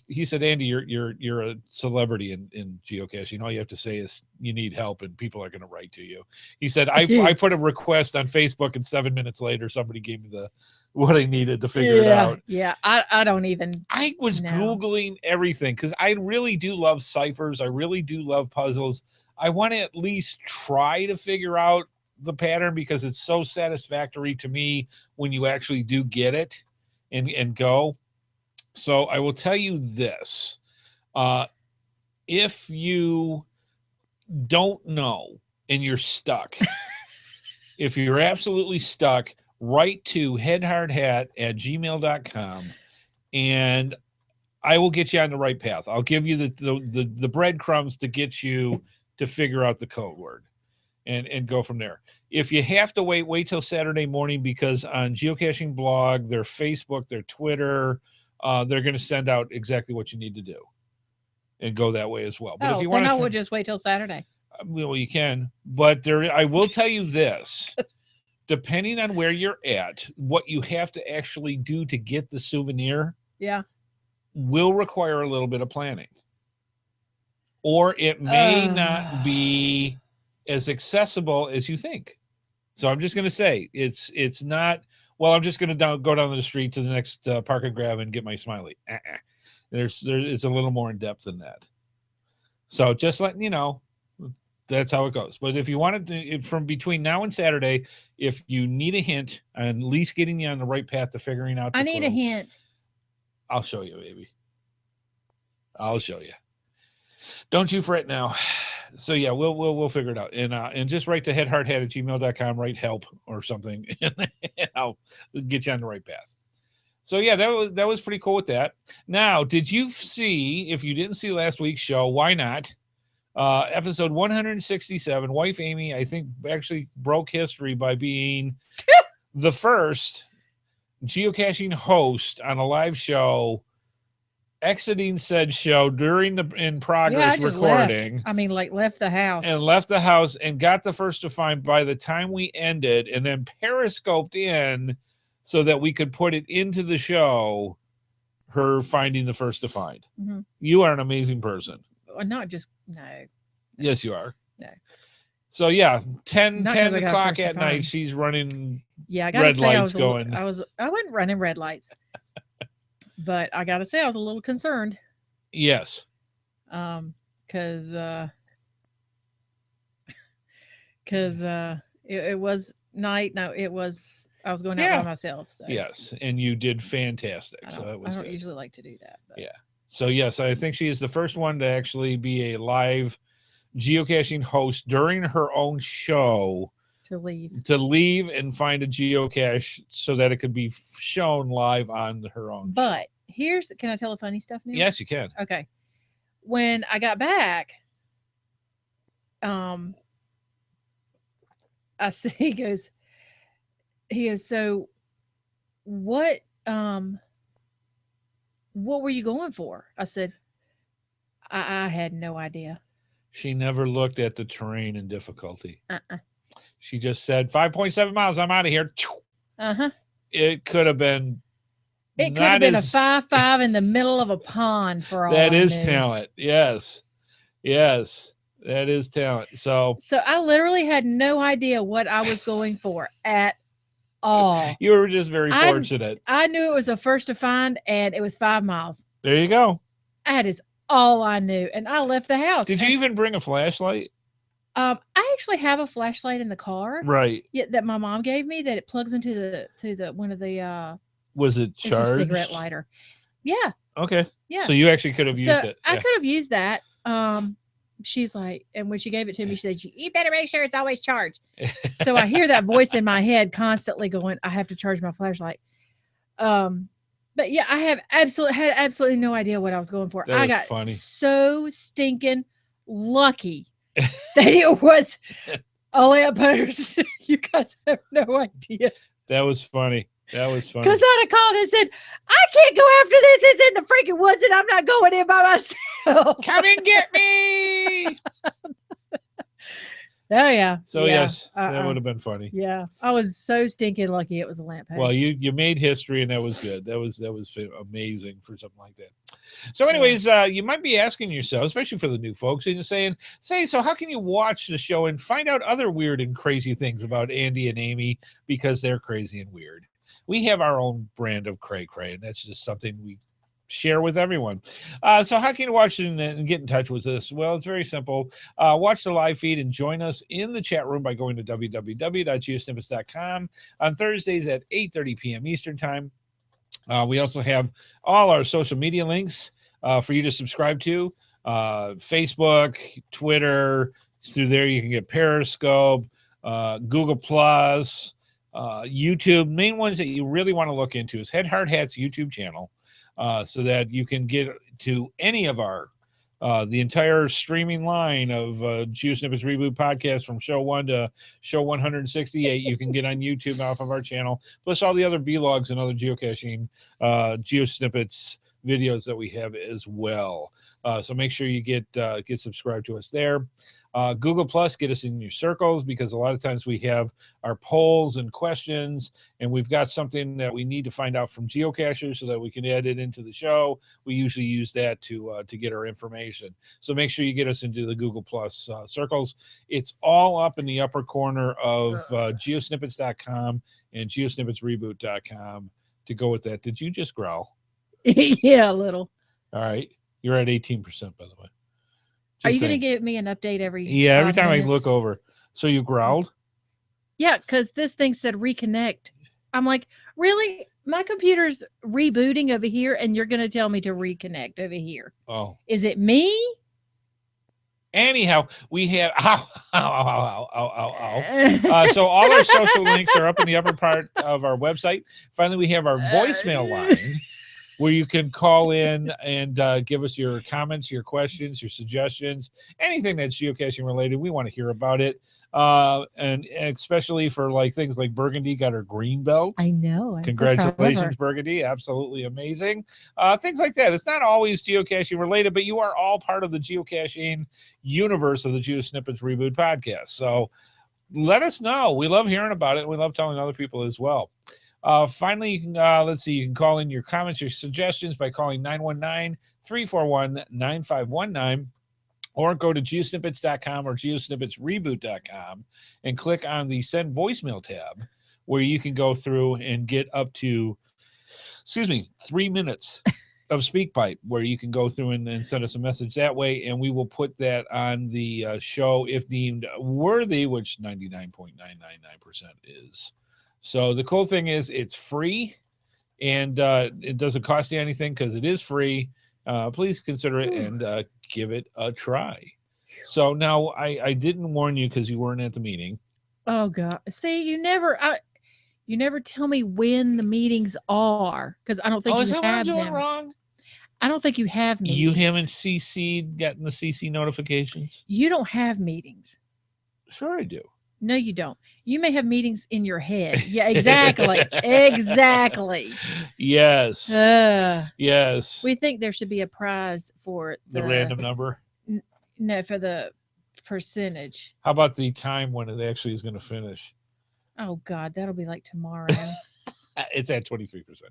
[SPEAKER 2] he said, Andy, you're a celebrity in geocaching. All you have to say is you need help, and people are going to write to you. He said, I put a request on Facebook, and 7 minutes later, somebody gave me what I needed to figure it out.
[SPEAKER 1] Yeah, I don't even.
[SPEAKER 2] I was Googling everything because I really do love ciphers. I really do love puzzles. I want to at least try to figure out the pattern because it's so satisfactory to me when you actually do get it and go. So I will tell you this. If you don't know and you're stuck, if you're absolutely stuck, write to HeadHardHat@gmail.com, and I will get you on the right path. I'll give you the breadcrumbs to get you to figure out the code word and go from there. If you have to wait till Saturday morning, because on Geocaching Blog, their Facebook, their Twitter, they're going to send out exactly what you need to do and go that way as well. But if you want
[SPEAKER 1] then
[SPEAKER 2] to,
[SPEAKER 1] I would just wait till Saturday.
[SPEAKER 2] well, you can, but I will tell you this. Depending on where you're at, what you have to actually do to get the souvenir will require a little bit of planning. Or it may not be as accessible as you think. So I'm just going to say it's not, well, I'm just going to go down the street to the next park and grab and get my smiley. It's a little more in depth than that. So just letting you know, that's how it goes. But if you wanted to, from between now and Saturday, if you need a hint, at least getting you on the right path to figuring out.
[SPEAKER 1] I need a hint.
[SPEAKER 2] I'll show you, baby. I'll show you. Don't you fret now. So yeah, we'll figure it out. And just write to HeadHardHat@gmail.com, write help or something, and I'll get you on the right path. So yeah, that was pretty cool with that. Now, did you see, if you didn't see last week's show, why not? Episode 167, wife Amy, I think, actually broke history by being the first geocaching host on a live show, exiting said show during the in progress recording.
[SPEAKER 1] Left. I mean, like left the house
[SPEAKER 2] and got the first to find by the time we ended, and then periscoped in so that we could put it into the show, her finding the first to find. Mm-hmm. You are an amazing person.
[SPEAKER 1] Not just, no.
[SPEAKER 2] Yes, you are.
[SPEAKER 1] No.
[SPEAKER 2] So yeah, 10 o'clock at night, she's running.
[SPEAKER 1] Yeah, I gotta say, I wasn't running red lights, but I gotta say I was a little concerned.
[SPEAKER 2] Yes.
[SPEAKER 1] Because it was night. No, it was. I was going out by myself. So.
[SPEAKER 2] Yes, and you did fantastic. So that was.
[SPEAKER 1] I don't
[SPEAKER 2] good.
[SPEAKER 1] usually like to do that. But.
[SPEAKER 2] Yeah. So yes, I think she is the first one to actually be a live geocaching host during her own show. To leave and find a geocache so that it could be shown live on her own show.
[SPEAKER 1] Can I tell a funny stuff now?
[SPEAKER 2] Yes, you can.
[SPEAKER 1] Okay. When I got back, I said, he goes, so what were you going for? I said, I had no idea.
[SPEAKER 2] She never looked at the terrain and difficulty. She just said 5.7 miles. I'm out of here. It could have been.
[SPEAKER 1] It could have been a 5.5 in the middle of a pond for all
[SPEAKER 2] that
[SPEAKER 1] I
[SPEAKER 2] is
[SPEAKER 1] knew.
[SPEAKER 2] Talent. Yes, that is talent. So
[SPEAKER 1] I literally had no idea what I was going for at all.
[SPEAKER 2] You were just very fortunate.
[SPEAKER 1] I knew it was a first to find, and it was 5 miles.
[SPEAKER 2] There you go.
[SPEAKER 1] That is all I knew, and I left the house.
[SPEAKER 2] Did you even bring a flashlight?
[SPEAKER 1] I actually have a flashlight in the car,
[SPEAKER 2] right?
[SPEAKER 1] Yeah, that my mom gave me. That it plugs into the one of the.
[SPEAKER 2] Was it charged?
[SPEAKER 1] It's a cigarette lighter. Yeah.
[SPEAKER 2] Okay.
[SPEAKER 1] Yeah.
[SPEAKER 2] So you actually could have used it.
[SPEAKER 1] I could have used that. She's like, and when she gave it to me, she said, "You better make sure it's always charged." So I hear that voice in my head constantly going, "I have to charge my flashlight." But yeah, I had absolutely no idea what I was going for. I got so stinking lucky that it was a lamppost. You guys have no idea.
[SPEAKER 2] That was funny. Because
[SPEAKER 1] I'd have called and said, "I can't go after this. It's in the freaking woods and I'm not going in by myself.
[SPEAKER 2] Come and get me."
[SPEAKER 1] Oh, yeah.
[SPEAKER 2] So, yes, that would have been funny.
[SPEAKER 1] Yeah. I was so stinking lucky it was a lamppost.
[SPEAKER 2] Well, you made history, and that was good. That was amazing for something like that. So anyways, you might be asking yourself, especially for the new folks, and you're saying, so how can you watch the show and find out other weird and crazy things about Andy and Amy because they're crazy and weird? We have our own brand of cray-cray, and that's just something we share with everyone. So how can you watch it and get in touch with us? Well, it's very simple. Watch the live feed and join us in the chat room by going to www.geosnippits.com on Thursdays at 8:30 p.m. Eastern Time. We also have all our social media links for you to subscribe to. Facebook, Twitter. Through there, you can get Periscope, Google+, YouTube. Main ones that you really want to look into is HeadHardHat's YouTube channel, so that you can get to any of our the entire streaming line of GeoSnippits Reboot Podcast from show 1 to show 168. You can get on YouTube off of our channel, plus all the other vlogs and other geocaching GeoSnippets videos that we have as well. So make sure you get subscribed to us there. Google Plus, get us in your circles, because a lot of times we have our polls and questions, and we've got something that we need to find out from geocachers so that we can add it into the show. We usually use that to get our information. So make sure you get us into the Google Plus circles. It's all up in the upper corner of geosnippets.com and geosnippetsreboot.com to go with that. Did you just growl?
[SPEAKER 1] Yeah, a little.
[SPEAKER 2] All right. You're at 18%, by the way.
[SPEAKER 1] Are you going to give me an update every
[SPEAKER 2] every time
[SPEAKER 1] minutes?
[SPEAKER 2] I look over. So you growled?
[SPEAKER 1] Yeah, because this thing said reconnect. I'm like, really? My computer's rebooting over here, and you're going to tell me to reconnect over here.
[SPEAKER 2] Oh.
[SPEAKER 1] Is it me?
[SPEAKER 2] Anyhow, we have so all our social links are up in the upper part of our website. Finally, we have our voicemail line, where you can call in and give us your comments, your questions, your suggestions, anything that's geocaching related. We want to hear about it. And especially for like things like Burgundy got her green belt.
[SPEAKER 1] I know.
[SPEAKER 2] Congratulations, Burgundy. Absolutely amazing. Things like that. It's not always geocaching related, but you are all part of the geocaching universe of the GeoSnippits Reboot Podcast. So let us know. We love hearing about it. We love telling other people as well. Finally, you can, let's see, you can call in your comments, your suggestions by calling 919-341-9519, or go to geosnippets.com or geosnippetsreboot.com and click on the send voicemail tab, where you can go through and get up to, 3 minutes of SpeakPipe, where you can go through and send us a message that way, and we will put that on the show if deemed worthy, which 99.999% is. So the cool thing is it's free, and it doesn't cost you anything because it is free. Please consider it and give it a try. So now I didn't warn you because you weren't at the meeting.
[SPEAKER 1] Oh God! See, you never tell me when the meetings are, because I don't think
[SPEAKER 2] is that
[SPEAKER 1] have
[SPEAKER 2] what I'm doing
[SPEAKER 1] them.
[SPEAKER 2] wrong?
[SPEAKER 1] I don't think you have meetings.
[SPEAKER 2] You haven't gotten the CC notifications?
[SPEAKER 1] You don't have meetings.
[SPEAKER 2] Sure I do.
[SPEAKER 1] No, you don't. You may have meetings in your head. Yeah, exactly. Exactly.
[SPEAKER 2] Yes. Yes.
[SPEAKER 1] We think there should be a prize for
[SPEAKER 2] the random number.
[SPEAKER 1] No, for the percentage.
[SPEAKER 2] How about the time when it actually is going to finish?
[SPEAKER 1] Oh God, that'll be like tomorrow.
[SPEAKER 2] It's at 23%.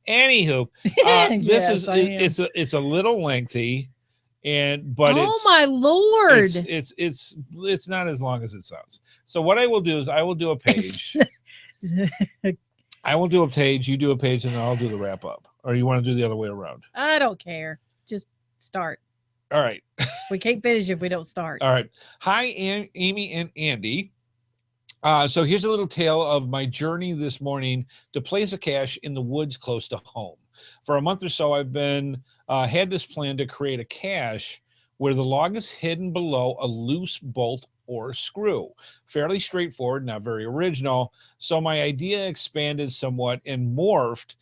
[SPEAKER 2] Anywho,
[SPEAKER 1] yes,
[SPEAKER 2] it's a little lengthy. But
[SPEAKER 1] oh my Lord,
[SPEAKER 2] it's not as long as it sounds. So what I will do is I will do a page. I will do a page, you do a page, and then I'll do the wrap up. Or you want to do the other way around?
[SPEAKER 1] I don't care. Just start.
[SPEAKER 2] All right.
[SPEAKER 1] We can't finish if we don't start.
[SPEAKER 2] All right. Hi, Amy and Andy. So here's a little tale of my journey this morning to place a cache in the woods close to home. For a month or so, I've been had this plan to create a cache where the log is hidden below a loose bolt or screw. Fairly straightforward, not very original. So my idea expanded somewhat and morphed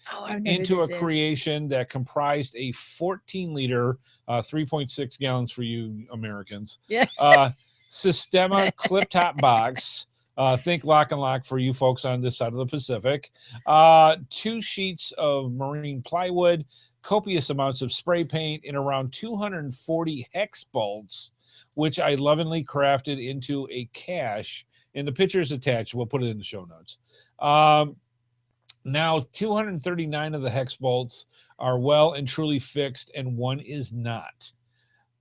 [SPEAKER 2] into a creation that comprised a 14-liter, 3.6 gallons for you Americans, Sistema clip-top box. Think Lock and Lock for you folks on this side of the Pacific. 2 sheets of marine plywood, copious amounts of spray paint, and around 240 hex bolts, which I lovingly crafted into a cache. And the picture is attached. We'll put it in the show notes. Now, 239 of the hex bolts are well and truly fixed, and one is not.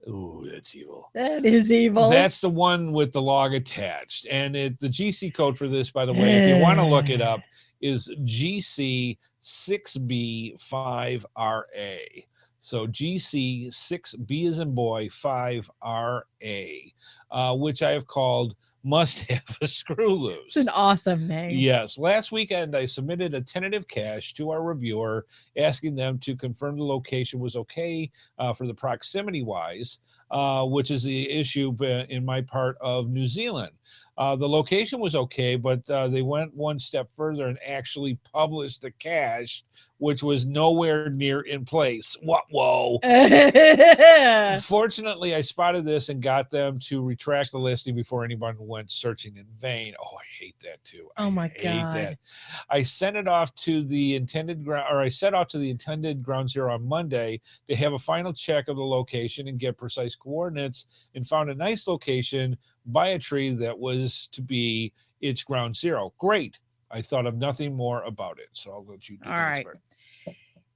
[SPEAKER 2] Ooh, that's evil.
[SPEAKER 1] That is evil.
[SPEAKER 2] That's the one with the log attached. And the GC code for this, by the way, if you want to look it up, is GC6B5RA. So GC6B as in boy, 5RA, which I have called Must Have a Screw Loose.
[SPEAKER 1] It's an awesome name.
[SPEAKER 2] Yes. Last weekend, I submitted a tentative cache to our reviewer, asking them to confirm the location was okay for the proximity-wise. which is the issue in my part of New Zealand. The location was okay, but they went one step further and actually published the cache, which was nowhere near in place. What? Whoa. Fortunately, I spotted this and got them to retract the listing before anyone went searching in vain. Oh, I hate that too.
[SPEAKER 1] Oh my
[SPEAKER 2] God.
[SPEAKER 1] God.
[SPEAKER 2] I sent it off to the intended I set off to the intended ground zero on Monday to have a final check of the location and get precise coordinates, and found a nice location by a tree that was to be its ground zero. Great. I thought of nothing more about it. So I'll let you do
[SPEAKER 1] All
[SPEAKER 2] the next
[SPEAKER 1] right.
[SPEAKER 2] part.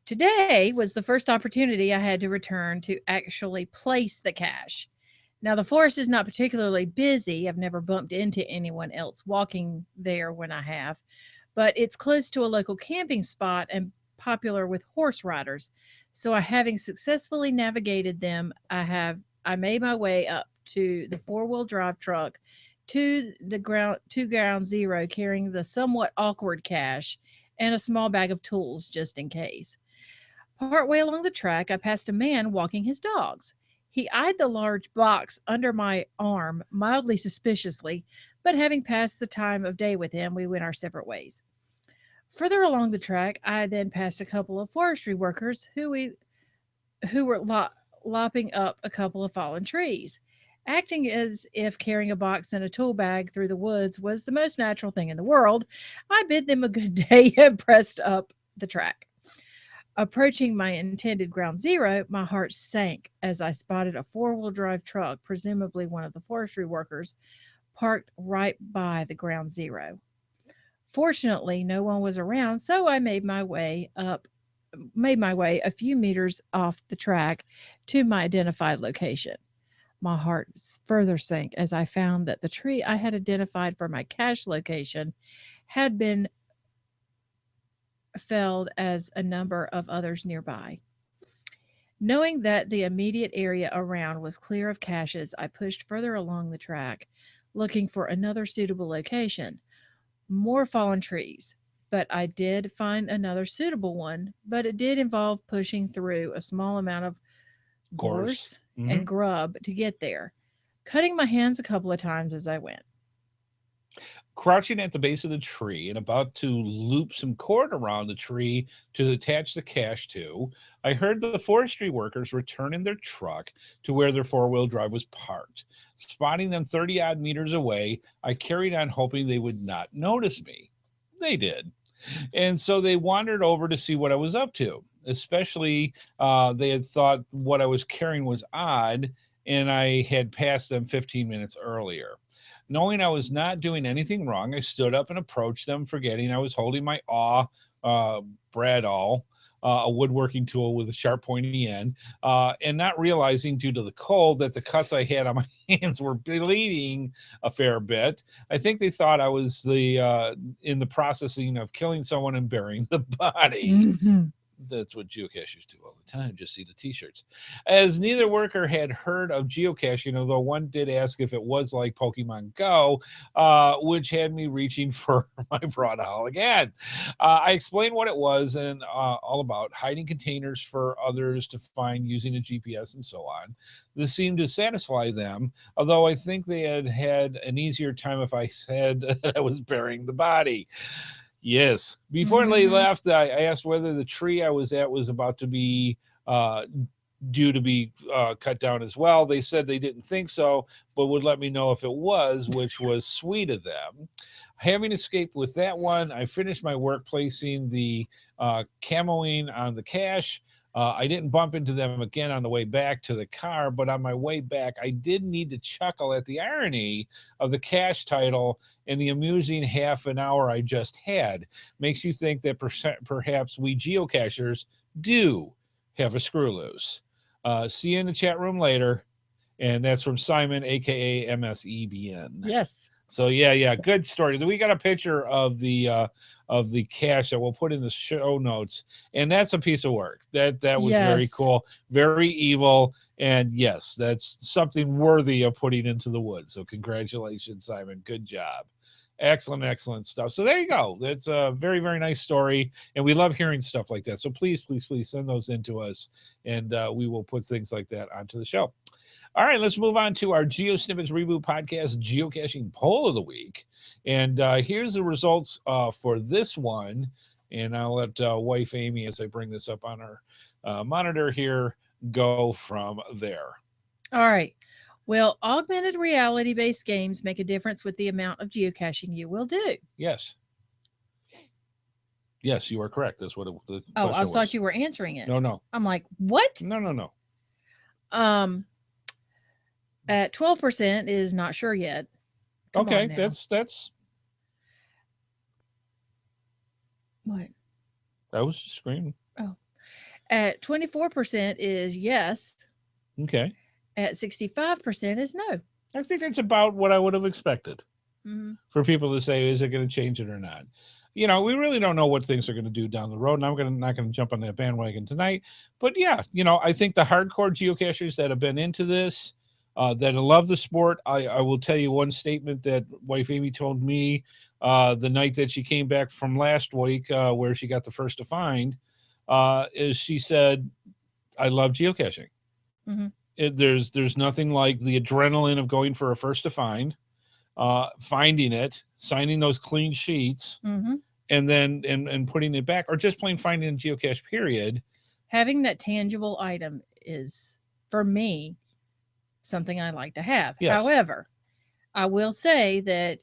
[SPEAKER 1] Today was the first opportunity I had to return to actually place the cache. Now, the forest is not particularly busy. I've never bumped into anyone else walking there when I have, but it's close to a local camping spot and popular with horse riders. So, having successfully navigated them, I made my way up to the four-wheel drive truck to ground zero, carrying the somewhat awkward cache and a small bag of tools just in case. Partway along the track, I passed a man walking his dogs. He eyed the large box under my arm mildly suspiciously, but having passed the time of day with him, we went our separate ways. Further along the track, I then passed a couple of forestry workers who were lopping up a couple of fallen trees. Acting as if carrying a box and a tool bag through the woods was the most natural thing in the world, I bid them a good day and pressed up the track. Approaching my intended ground zero, my heart sank as I spotted a four-wheel drive truck, presumably one of the forestry workers, parked right by the ground zero. Fortunately, no one was around, so I made my way a few meters off the track to my identified location. My heart further sank as I found that the tree I had identified for my cache location had been felled as a number of others nearby. Knowing that the immediate area around was clear of caches, I pushed further along the track, looking for another suitable location. More fallen trees, but I did find another suitable one, but it did involve pushing through a small amount of gorse and grub to get there, cutting my hands a couple of times as I went.
[SPEAKER 2] Crouching at the base of the tree and about to loop some cord around the tree to attach the cache to, I heard the forestry workers return in their truck to where their four-wheel drive was parked. Spotting them 30 odd meters away, I carried on hoping they would not notice me. They did. And so they wandered over to see what I was up to. Especially, they had thought what I was carrying was odd, and I had passed them 15 minutes earlier. Knowing I was not doing anything wrong, I stood up and approached them, forgetting I was holding my brad awl, a woodworking tool with a sharp pointy end, and not realizing due to the cold that the cuts I had on my hands were bleeding a fair bit. I think they thought I was in the processing of killing someone and burying the body.
[SPEAKER 1] Mm-hmm.
[SPEAKER 2] That's what geocachers do all the time. Just see the t-shirts. As neither worker had heard of geocaching, although one did ask if it was like Pokemon Go, which had me reaching for my broad owl again. I explained what it was and all about hiding containers for others to find using a GPS and so on. This seemed to satisfy them, although I think they had had an easier time if I said that I was burying the body. Yes. Before they left, I asked whether the tree I was at was about to be due to be cut down as well. They said they didn't think so, but would let me know if it was, which was sweet of them. Having escaped with that one, I finished my work placing the camoing on the cache. I didn't bump into them again on the way back to the car, but on my way back, I did need to chuckle at the irony of the cache title and the amusing half an hour I just had. Makes you think that perhaps we geocachers do have a screw loose. See you in the chat room later. And that's from Simon, aka MSEBN.
[SPEAKER 1] Yes.
[SPEAKER 2] So yeah, good story. We got a picture of the cache that we'll put in the show notes, and that's a piece of work. That was very cool, very evil, and yes, that's something worthy of putting into the woods. So congratulations, Simon. Good job. Excellent stuff. So there you go. That's a very, very nice story, and we love hearing stuff like that. So please send those in to us, and we will put things like that onto the show. All right, let's move on to our GeoSnippits Reboot Podcast geocaching poll of the week. And here's the results for this one. And I'll let wife Amy, as I bring this up on our monitor here, go from there.
[SPEAKER 1] All right. Will augmented reality-based games make a difference with the amount of geocaching you will do?
[SPEAKER 2] Yes. Yes, you are correct. That's what the
[SPEAKER 1] Oh,
[SPEAKER 2] question
[SPEAKER 1] I
[SPEAKER 2] was.
[SPEAKER 1] thought you were answering it.
[SPEAKER 2] No.
[SPEAKER 1] I'm like, what?
[SPEAKER 2] No.
[SPEAKER 1] At 12% is not sure yet. Come
[SPEAKER 2] Okay,
[SPEAKER 1] on now.
[SPEAKER 2] that's
[SPEAKER 1] What?
[SPEAKER 2] that was screaming.
[SPEAKER 1] Oh. At 24% is yes.
[SPEAKER 2] Okay.
[SPEAKER 1] At 65% is no.
[SPEAKER 2] I think that's about what I would have expected for people to say, is it going to change it or not? You know, we really don't know what things are going to do down the road, and I'm not going to jump on that bandwagon tonight. But yeah, you know, I think the hardcore geocachers that have been into this, that love the sport, I will tell you one statement that wife Amy told me the night that she came back from last week, where she got the first to find, is she said, I love geocaching. There's nothing like the adrenaline of going for a first to find, finding it, signing those clean sheets, and then and putting it back, or just plain finding a geocache, period.
[SPEAKER 1] Having that tangible item is, for me, something I like to have.
[SPEAKER 2] Yes.
[SPEAKER 1] However, I will say that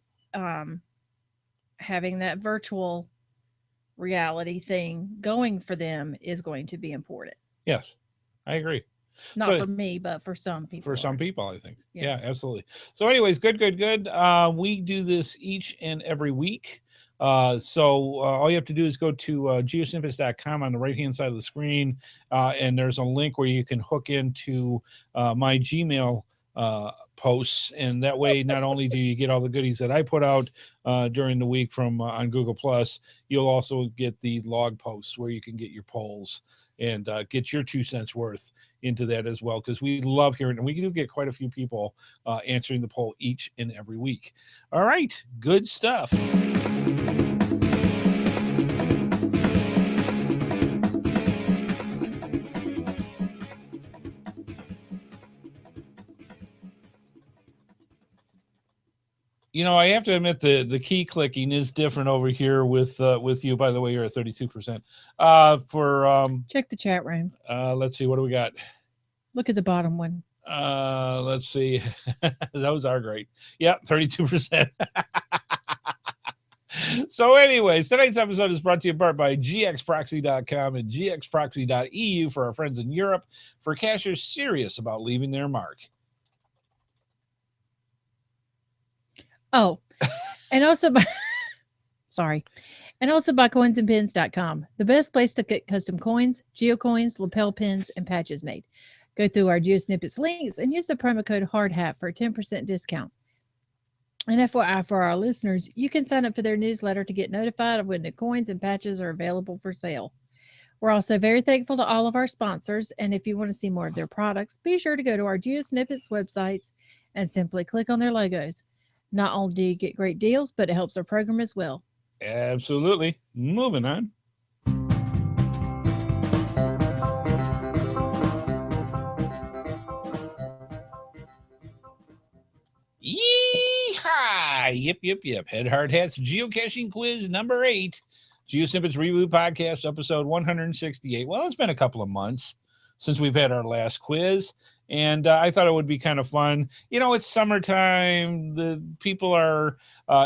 [SPEAKER 1] having that virtual reality thing going for them is going to be important.
[SPEAKER 2] Yes, I agree.
[SPEAKER 1] Not for me, but for some people.
[SPEAKER 2] For some people, I think. Yeah, absolutely. So anyways, good. We do this each and every week. So all you have to do is go to geosnippets.com on the right-hand side of the screen, and there's a link where you can hook into my Gmail posts, and that way not only do you get all the goodies that I put out during the week from on Google Plus, you'll also get the log posts where you can get your polls and get your 2 cents worth into that as well, because we love hearing, and we do get quite a few people answering the poll each and every week. All right, good stuff. You know, I have to admit the key clicking is different over here with you. By the way, you're at 32%.
[SPEAKER 1] Check the chat room.
[SPEAKER 2] Let's see, what do we got?
[SPEAKER 1] Look at the bottom one.
[SPEAKER 2] Let's see. Those are great. Yeah, 32%. So anyways, tonight's episode is brought to you in part by gxproxy.com and gxproxy.eu for our friends in Europe, for cachers serious about leaving their mark.
[SPEAKER 1] Oh, and also by coinsandpins.com, the best place to get custom coins, geocoins, lapel pins, and patches made. Go through our GeoSnippets links and use the promo code HeadHardHat for a 10% discount. And FYI for our listeners, you can sign up for their newsletter to get notified of when the coins and patches are available for sale. We're also very thankful to all of our sponsors, and if you want to see more of their products, be sure to go to our GeoSnippets websites and simply click on their logos. Not only do you get great deals, but it helps our program as well.
[SPEAKER 2] Absolutely. Moving on. Yee-haw! Yep. HeadHardHat's geocaching quiz number 8. GeoSnippits Reboot Podcast, episode 168. Well, it's been a couple of months since we've had our last quiz, and I thought it would be kind of fun. You know, it's summertime. The people are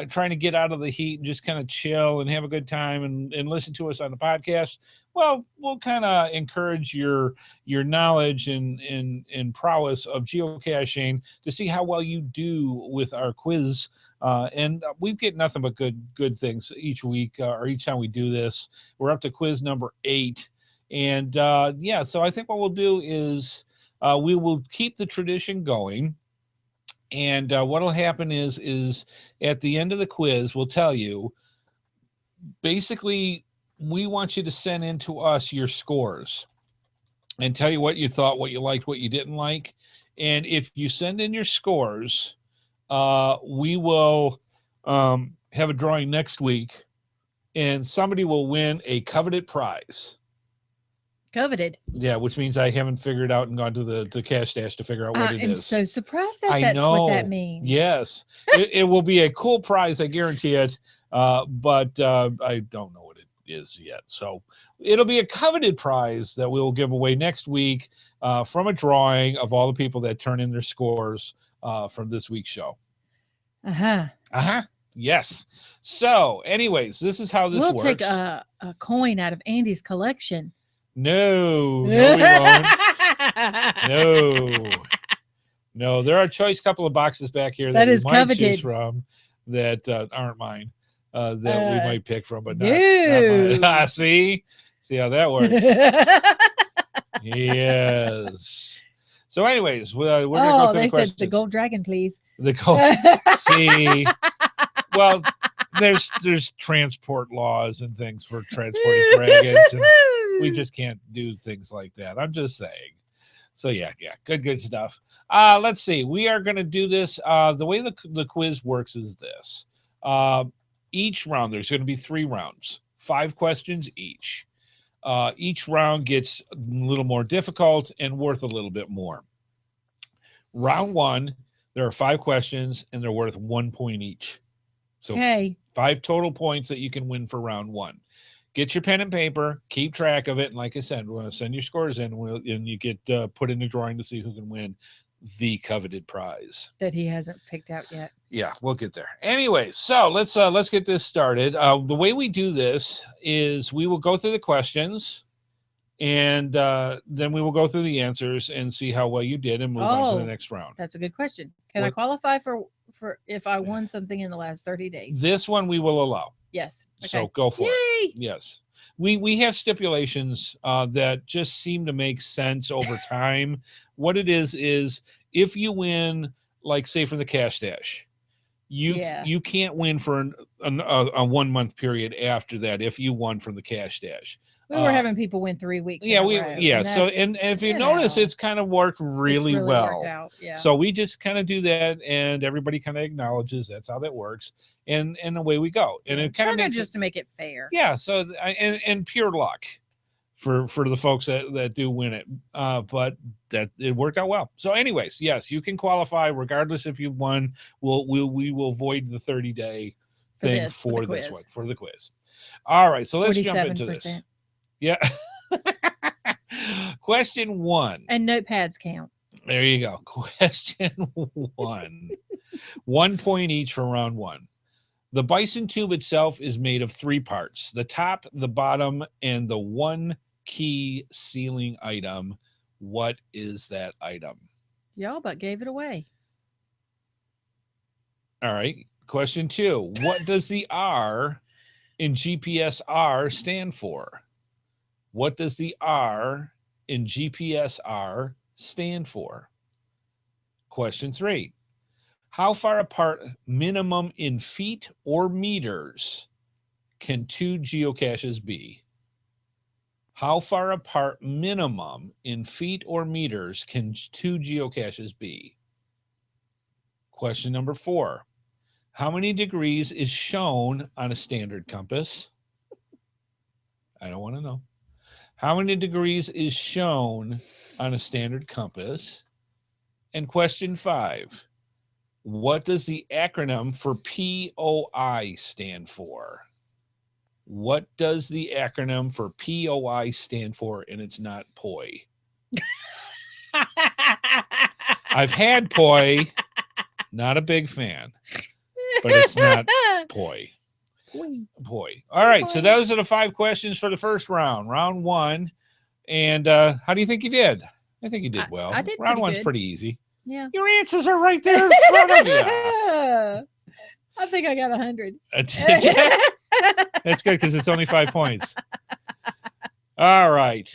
[SPEAKER 2] trying to get out of the heat and just kind of chill and have a good time and listen to us on the podcast. Well, we'll kind of encourage your knowledge and prowess of geocaching to see how well you do with our quiz. And we get nothing but good things each week or each time we do this. We're up to quiz number 8. And so I think what we'll do is we will keep the tradition going. And what'll happen is at the end of the quiz, we'll tell you, basically, we want you to send in to us your scores and tell you what you thought, what you liked, what you didn't like. And if you send in your scores, we will have a drawing next week, and somebody will win a coveted prize.
[SPEAKER 1] Coveted.
[SPEAKER 2] Yeah, which means I haven't figured out and gone to the cash stash to figure out what it
[SPEAKER 1] I am
[SPEAKER 2] is.
[SPEAKER 1] so surprised that
[SPEAKER 2] I
[SPEAKER 1] that's
[SPEAKER 2] know.
[SPEAKER 1] what that means.
[SPEAKER 2] Yes. It will be a cool prize, I guarantee it. But I don't know what it is yet. So it'll be a coveted prize that we will give away next week from a drawing of all the people that turn in their scores from this week's show.
[SPEAKER 1] Uh-huh.
[SPEAKER 2] Uh-huh. Yes. So, anyways, this is how this
[SPEAKER 1] we'll
[SPEAKER 2] works.
[SPEAKER 1] Take a coin out of Andy's collection.
[SPEAKER 2] No, we won't. No, there are a choice couple of boxes back here that we might
[SPEAKER 1] coveted.
[SPEAKER 2] choose from that aren't mine, that we might pick from, but not mine. See how that works. Yes. So, anyways, we're gonna go through the questions.
[SPEAKER 1] Said the gold dragon, please.
[SPEAKER 2] The gold. See, well, there's transport laws and things for transporting dragons, and we just can't do things like that. I'm just saying. So yeah, good stuff. Let's see. We are going to do this. The way the quiz works is this. Each round, there's going to be 3 rounds, 5 questions each. Each round gets a little more difficult and worth a little bit more. Round 1, there are 5 questions and they're worth 1 point each. So 5 total points that you can win for round 1. Get your pen and paper, keep track of it. And like I said, we're going to send your scores in and you get put in the drawing to see who can win the coveted prize.
[SPEAKER 1] That he hasn't picked out yet.
[SPEAKER 2] Yeah, we'll get there. Anyway, so let's get this started. The way we do this is we will go through the questions and then we will go through the answers and see how well you did and move on to the next round.
[SPEAKER 1] That's a good question. Can I qualify for if I won something in the last 30 days?
[SPEAKER 2] This one we will allow.
[SPEAKER 1] Yes. Okay.
[SPEAKER 2] So go for it. Yes. We have stipulations that just seem to make sense over time. What it is if you win, like say from the cash stash, you can't win for a 1 month period after that if you won from the cash stash.
[SPEAKER 1] We were having people win 3 weeks.
[SPEAKER 2] So and if you notice, it's kind of worked really well.
[SPEAKER 1] Worked out. Yeah.
[SPEAKER 2] So we just kind of do that, and everybody kind of acknowledges that's how that works, and away we go. And it kind of makes
[SPEAKER 1] just to make it fair.
[SPEAKER 2] Yeah. So and pure luck for the folks that do win it, but that it worked out well. So, anyways, yes, you can qualify regardless if you won. We will void the 30-day thing for this one for the quiz. All right. So let's jump into this. Yeah. Question 1.
[SPEAKER 1] And notepads count.
[SPEAKER 2] There you go. Question 1. 1 point each for round 1. The bison tube itself is made of 3 parts: the top, the bottom, and the 1 key sealing item. What is that item?
[SPEAKER 1] Y'all but gave it away.
[SPEAKER 2] All right. Question 2. What does the R in GPSR stand for? What does the R in GPSR stand for? Question 3. How far apart, minimum in feet or meters, can 2 geocaches be? How far apart, minimum in feet or meters, can 2 geocaches be? Question number 4. How many degrees is shown on a standard compass? I don't want to know. How many degrees is shown on a standard compass? And question 5. What does the acronym for POI stand for? What does the acronym for POI stand for? And it's not POI. I've had POI, not a big fan, but it's not POI. POI. All right, so those are the 5 questions for the first round, round 1. And how do you think you did? I think you did well.
[SPEAKER 1] I did.
[SPEAKER 2] Round 1's
[SPEAKER 1] good.
[SPEAKER 2] Pretty easy.
[SPEAKER 1] Yeah.
[SPEAKER 2] Your answers are right there in front of you.
[SPEAKER 1] I think I got 100.
[SPEAKER 2] That's good because it's only 5 points. All right,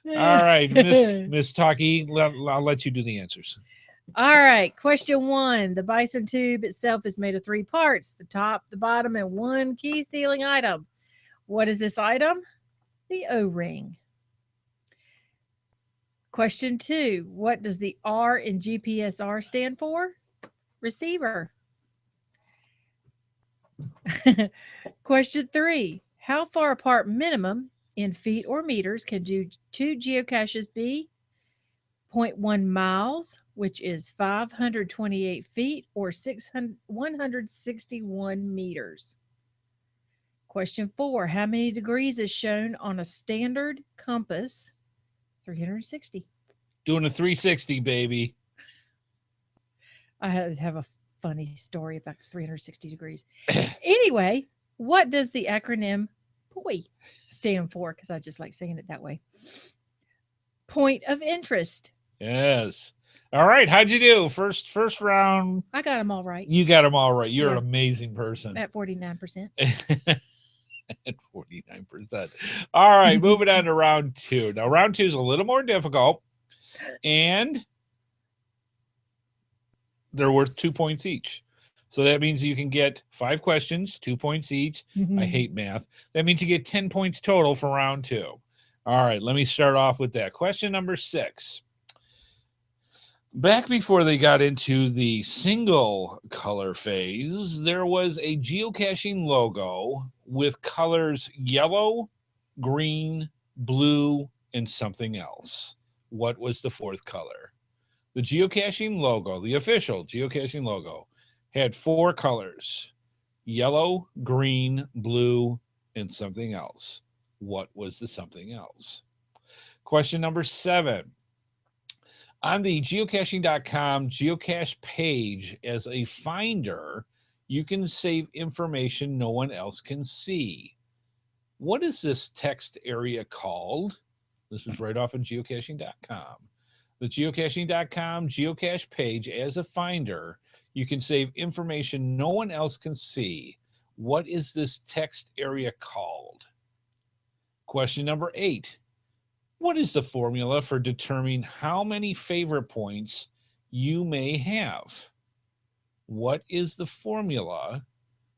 [SPEAKER 2] Miss Talkie, I'll let you do the answers.
[SPEAKER 1] All right, question 1. The bison tube itself is made of 3 parts: the top, the bottom, and 1 key sealing item. What is this item? The O-ring. Question 2. What does the R in GPSR stand for? Receiver. Question 3. How far apart minimum In feet or meters, can two geocaches be 0.1 miles, which is 528 feet, or 161 meters? Question 4. How many degrees is shown on a standard compass? 360.
[SPEAKER 2] Doing a 360, baby.
[SPEAKER 1] I have a funny story about 360 degrees. Anyway, what does the acronym POI stand for? Because I just like saying it that way. Point of interest.
[SPEAKER 2] Yes. All right. How'd you do? First round.
[SPEAKER 1] I got them all right.
[SPEAKER 2] You got them all right. You're
[SPEAKER 1] Yeah.
[SPEAKER 2] an amazing person.
[SPEAKER 1] At 49%.
[SPEAKER 2] At 49%. All right. Moving on to round 2. Now, round 2 is a little more difficult. And they're worth 2 points each. So that means you can get 5 questions, 2 points each. I hate math. That means you get 10 points total for round 2. All right, let me start off with that. Question number 6. Back before they got into the single color phase, there was a geocaching logo with colors yellow, green, blue, and something else. What was the 4th color? The geocaching logo, the official geocaching logo, had 4 colors: yellow, green, blue, and something else. What was the something else? Question number 7. On the geocaching.com geocache page, as a finder, you can save information no one else can see. What is this text area called? This is right off of geocaching.com. The geocaching.com geocache page, as a finder, you can save information no one else can see. What is this text area called? Question number 8. What is the formula for determining how many favorite points you may have? What is the formula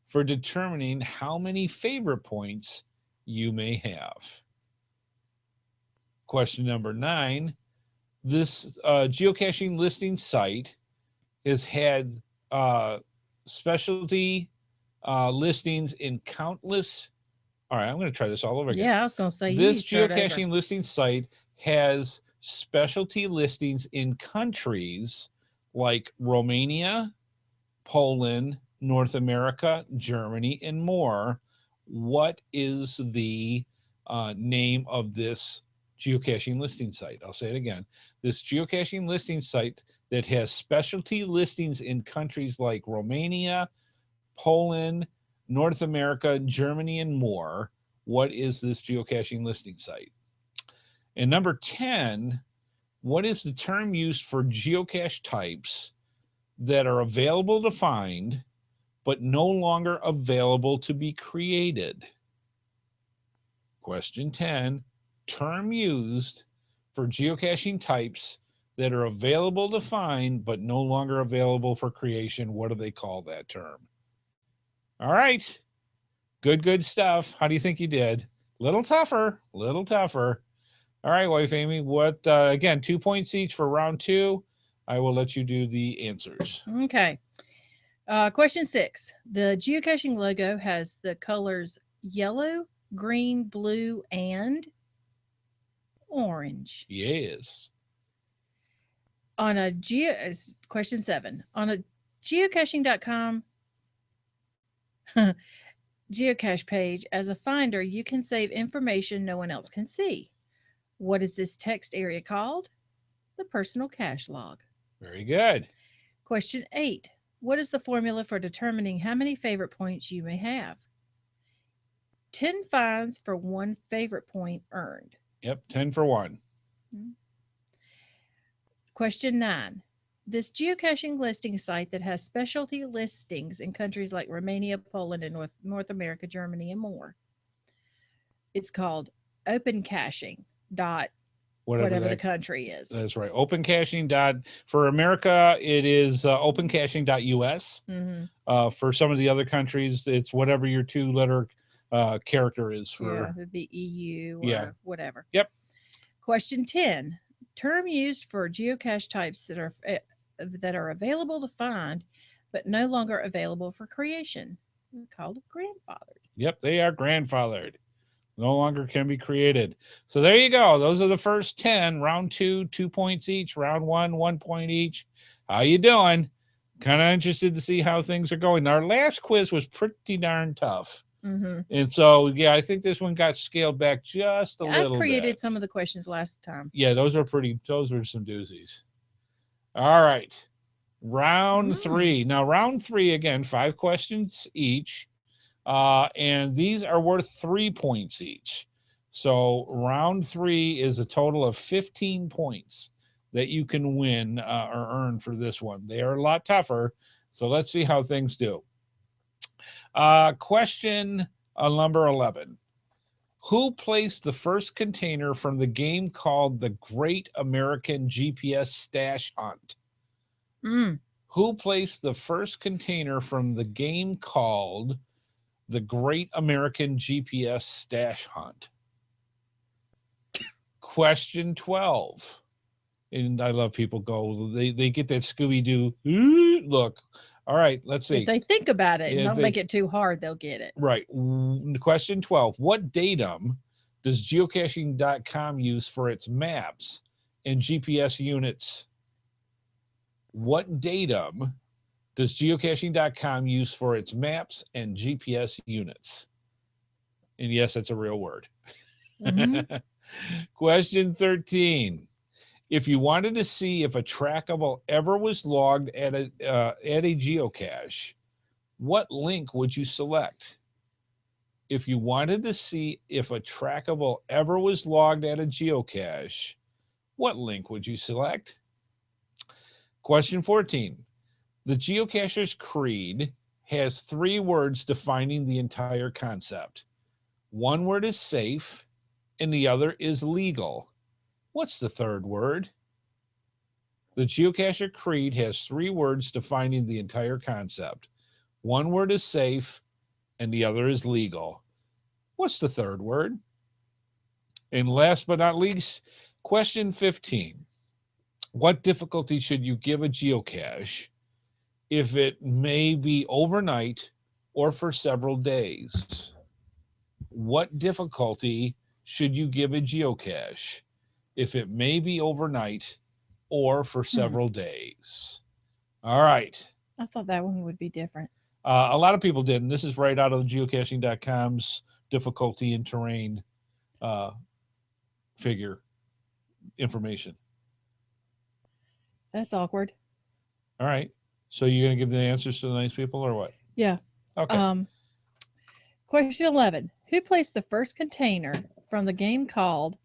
[SPEAKER 2] for determining how many favorite points you may have? Question number 9. This geocaching listing site has had specialty listings in countless. All right, I'm going to try this all over again.
[SPEAKER 1] Yeah, I was going to say,
[SPEAKER 2] this geocaching listing site has specialty listings in countries like Romania, Poland, North America, Germany, and more. What is the name of this geocaching listing site? I'll say it again. This geocaching listing site that has specialty listings in countries like Romania, Poland, North America, Germany, and more. What is this geocaching listing site? And number 10, what is the term used for geocache types that are available to find but no longer available to be created? Question 10, term used for geocaching types that are available to find but no longer available for creation. What do they call that term? All right. Good stuff. How do you think you did? Little tougher. All right, wife Amy, what, again, 2 points each for round 2. I will let you do the answers.
[SPEAKER 1] Okay. Question 6. The geocaching logo has the colors yellow, green, blue, and orange.
[SPEAKER 2] Yes.
[SPEAKER 1] Question 7. On a geocaching.com geocache page, as a finder, you can save information no one else can see. What is this text area called? The personal cache log.
[SPEAKER 2] Very good.
[SPEAKER 1] Question 8. What is the formula for determining how many favorite points you may have? 10 finds for 1 favorite point earned.
[SPEAKER 2] Yep, 10 for 1.
[SPEAKER 1] Question 9. This geocaching listing site that has specialty listings in countries like Romania, Poland, and North America, Germany, and more. It's called Open Caching. Whatever the country is.
[SPEAKER 2] That's right. Open Caching. For America, it is opencaching.us. For some of the other countries, it's whatever your 2-letter character is for.
[SPEAKER 1] Yeah, it'd be EU or whatever.
[SPEAKER 2] Yep.
[SPEAKER 1] Question 10. Term used for geocache types that are available to find but no longer available for creation. They're called grandfathered.
[SPEAKER 2] Yep, they are grandfathered. No longer can be created. So there you go. Those are the first 10. Round 2, 2 points each. Round 1, 1 point each. How you doing? Kind of interested to see how things are going. Our last quiz was pretty darn tough.
[SPEAKER 1] Mm-hmm.
[SPEAKER 2] And so, yeah, I think this one got scaled back just a little bit.
[SPEAKER 1] I created some of the questions last time.
[SPEAKER 2] Yeah, those were some doozies. All right. Round 3. Now, round 3, again, 5 questions each. And these are worth 3 points each. So round 3 is a total of 15 points that you can win or earn for this one. They are a lot tougher. So let's see how things do. Question number 11. Who placed the first container from the game called the Great American GPS Stash Hunt? Who placed the first container from the game called the Great American GPS Stash Hunt? Question 12. And I love people go, they get that Scooby-Doo look. All right, let's see.
[SPEAKER 1] If they think about it and don't make it too hard, they'll get it.
[SPEAKER 2] Right. Question 12. What datum does geocaching.com use for its maps and GPS units? What datum does geocaching.com use for its maps and GPS units? And yes, that's a real word. Mm-hmm. Question 13. If you wanted to see if a trackable ever was logged at a geocache, what link would you select? If you wanted to see if a trackable ever was logged at a geocache, what link would you select? Question 14. The geocacher's creed has 3 words defining the entire concept. One word is safe, and the other is legal. What's the third word? The geocacher creed has 3 words defining the entire concept. One word is safe, and the other is legal. What's the third word? And last but not least, question 15. What difficulty should you give a geocache if it may be overnight or for several days? What difficulty should you give a geocache if it may be overnight or for several days? All right.
[SPEAKER 1] I thought that one would be different.
[SPEAKER 2] A lot of people did, and this is right out of the geocaching.com's difficulty and terrain figure information.
[SPEAKER 1] That's awkward.
[SPEAKER 2] All right. So you're going to give the answers to the nice people or what?
[SPEAKER 1] Yeah.
[SPEAKER 2] Okay.
[SPEAKER 1] Question 11. Who placed the first container from the game called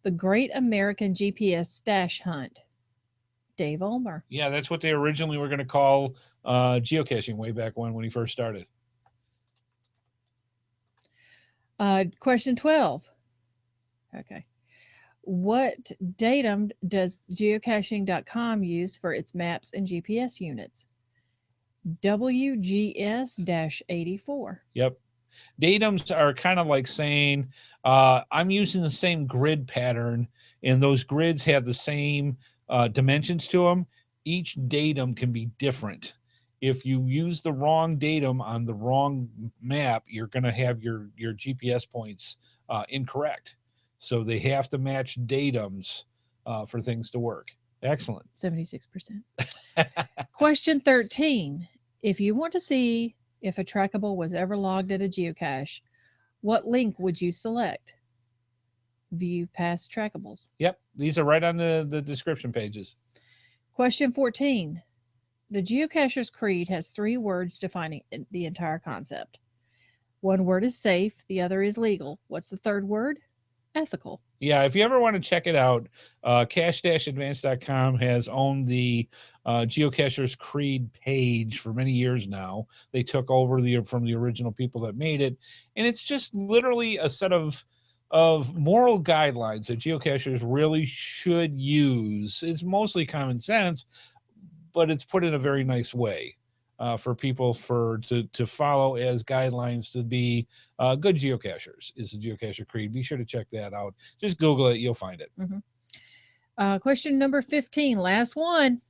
[SPEAKER 1] the Great American GPS Stash Hunt? Dave Ulmer.
[SPEAKER 2] Yeah, that's what they originally were going to call geocaching way back when he first started.
[SPEAKER 1] Question 12. Okay. What datum does geocaching.com use for its maps and GPS units? WGS-84.
[SPEAKER 2] Yep. Datums are kind of like saying, I'm using the same grid pattern, and those grids have the same dimensions to them. Each datum can be different. If you use the wrong datum on the wrong map, you're going to have your GPS points incorrect. So they have to match datums for things to work. Excellent.
[SPEAKER 1] 76%. Question 13. If you want to see if a trackable was ever logged at a geocache, what link would you select? View past trackables.
[SPEAKER 2] Yep. These are right on the description pages.
[SPEAKER 1] Question 14. The geocacher's creed has 3 words defining the entire concept. One word is safe. The other is legal. What's the third word? Ethical.
[SPEAKER 2] Yeah, if you ever want to check it out, cache-advance.com has owned the Geocacher's Creed page for many years now. They took over from the original people that made it, and it's just literally a set of moral guidelines that geocachers really should use. It's mostly common sense, but it's put in a very nice way. For people to follow as guidelines to be good geocachers is the Geocacher Creed. Be sure to check that out. Just Google it. You'll find it.
[SPEAKER 1] Mm-hmm. Question number 15, last one.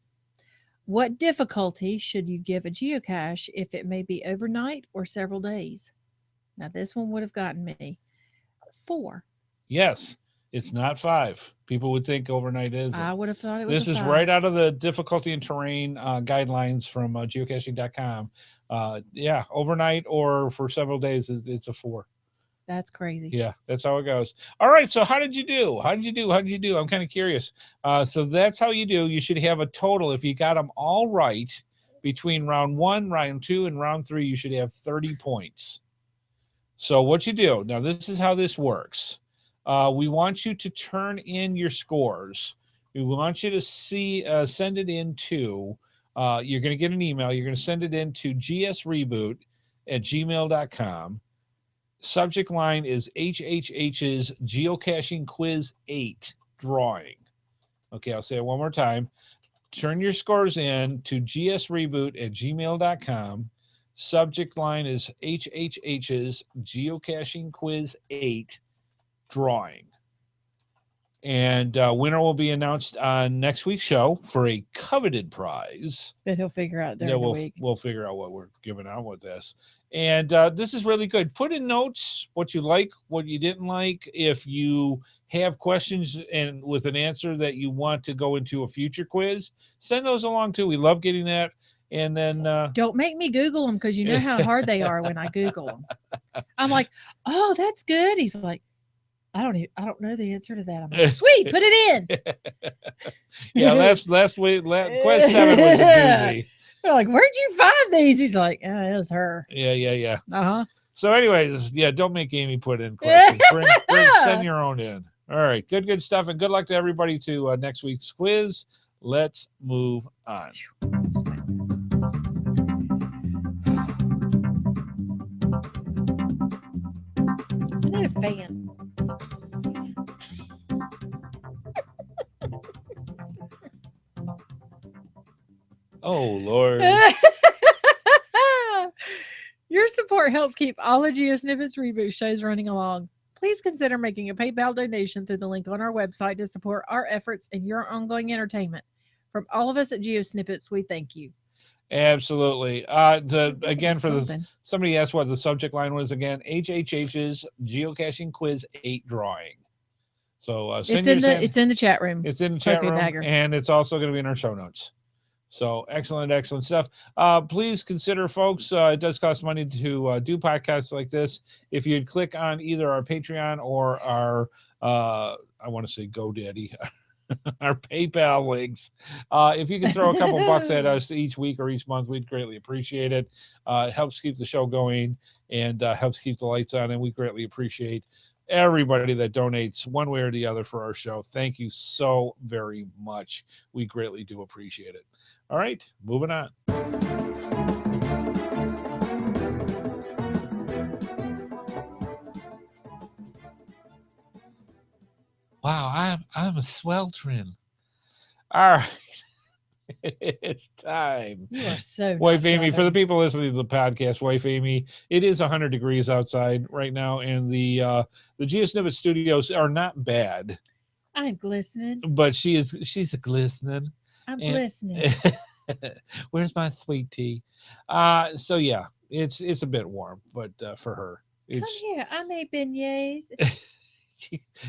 [SPEAKER 1] What difficulty should you give a geocache if it may be overnight or several days? Now, this one would have gotten me. 4.
[SPEAKER 2] Yes, it's not 5. People would think overnight is.
[SPEAKER 1] I would have thought it was
[SPEAKER 2] This is
[SPEAKER 1] 5.
[SPEAKER 2] right out of the difficulty and terrain guidelines from geocaching.com. Yeah, overnight or for several days, it's a 4.
[SPEAKER 1] That's crazy.
[SPEAKER 2] Yeah, that's how it goes. All right, so how did you do? How did you do? I'm kind of curious. So that's how you do. You should have a total, if you got them all right, between round 1, round 2, and round 3, you should have 30 points. So what you do, now this is how this works. We want you to turn in your scores. We want you to send it into, you're going to get an email. You're going to send it into gsreboot@gmail.com. Subject line is HHH's Geocaching Quiz 8 drawing. Okay, I'll say it one more time. Turn your scores in to gsreboot@gmail.com. Subject line is HHH's Geocaching Quiz 8 drawing. And winner will be announced on next week's show for a coveted prize.
[SPEAKER 1] But he'll figure out during the week.
[SPEAKER 2] We'll figure out what we're giving out with this. And this is really good. Put in notes what you like, what you didn't like. If you have questions and with an answer that you want to go into a future quiz, send those along too. We love getting that. And then
[SPEAKER 1] don't make me Google them, because you know how hard they are when I Google them. I'm like, oh, that's good. He's like, I don't know the answer to that. I'm like, sweet, put it in.
[SPEAKER 2] Yeah, last week, quest 7 was a doozy.
[SPEAKER 1] We're like, where'd you find these? He's like, oh, it was her.
[SPEAKER 2] Yeah.
[SPEAKER 1] Uh-huh.
[SPEAKER 2] So anyways, yeah, don't make Amy put in questions. Send your own in. All right, good stuff, and good luck to everybody to next week's quiz. Let's move on.
[SPEAKER 1] I need a fan.
[SPEAKER 2] Oh, Lord.
[SPEAKER 1] Your support helps keep all the GeoSnippits Reboot shows running along. Please consider making a PayPal donation through the link on our website to support our efforts and your ongoing entertainment. From all of us at GeoSnippits, we thank you.
[SPEAKER 2] Absolutely. Somebody asked what the subject line was again. HHH's Geocaching Quiz 8 drawing. So
[SPEAKER 1] it's in the chat room.
[SPEAKER 2] It's in the chat room, and it's also going to be in our show notes. So excellent stuff. Please consider, folks, it does cost money to do podcasts like this. If you'd click on either our Patreon or our, I want to say GoDaddy, our PayPal links. If you can throw a couple bucks at us each week or each month, we'd greatly appreciate it. It helps keep the show going and helps keep the lights on, and we greatly appreciate everybody that donates one way or the other for our show. Thank you so very much. We greatly do appreciate it. All right, moving on. Wow, I'm a sweltering. All right. It's time.
[SPEAKER 1] You are so
[SPEAKER 2] Wife Amy, for the people listening to the podcast, Wife Amy, it is 100 degrees outside right now, and the GeoSnippet studios are not bad.
[SPEAKER 1] I'm glistening.
[SPEAKER 2] But she's a glistening.
[SPEAKER 1] I'm glistening.
[SPEAKER 2] Where's my sweet tea? So yeah, it's a bit warm, but for her,
[SPEAKER 1] come here. I made beignets.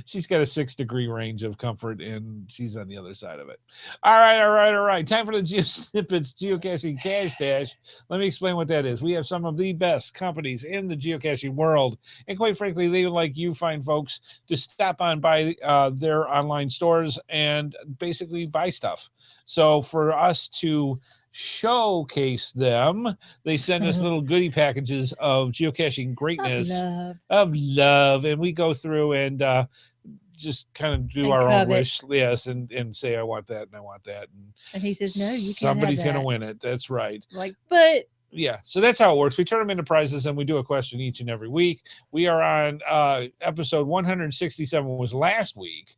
[SPEAKER 2] She's got a 6-degree range of comfort, and she's on the other side of it. All right. Time for the GeoSnippits Geocaching Cash Dash. Let me explain what that is. We have some of the best companies in the geocaching world, and quite frankly, they would like you fine folks to stop on by their online stores and basically buy stuff. So for us to showcase them, they send us little goodie packages of geocaching greatness, of love, and we go through and just kind of do our own wish list and say I want that and I want that,
[SPEAKER 1] and he says no, you can't.
[SPEAKER 2] Somebody's gonna win it. That's right.
[SPEAKER 1] But
[SPEAKER 2] yeah, so that's how it works. We turn them into prizes and we do a question each and every week. We are on episode 167 was last week,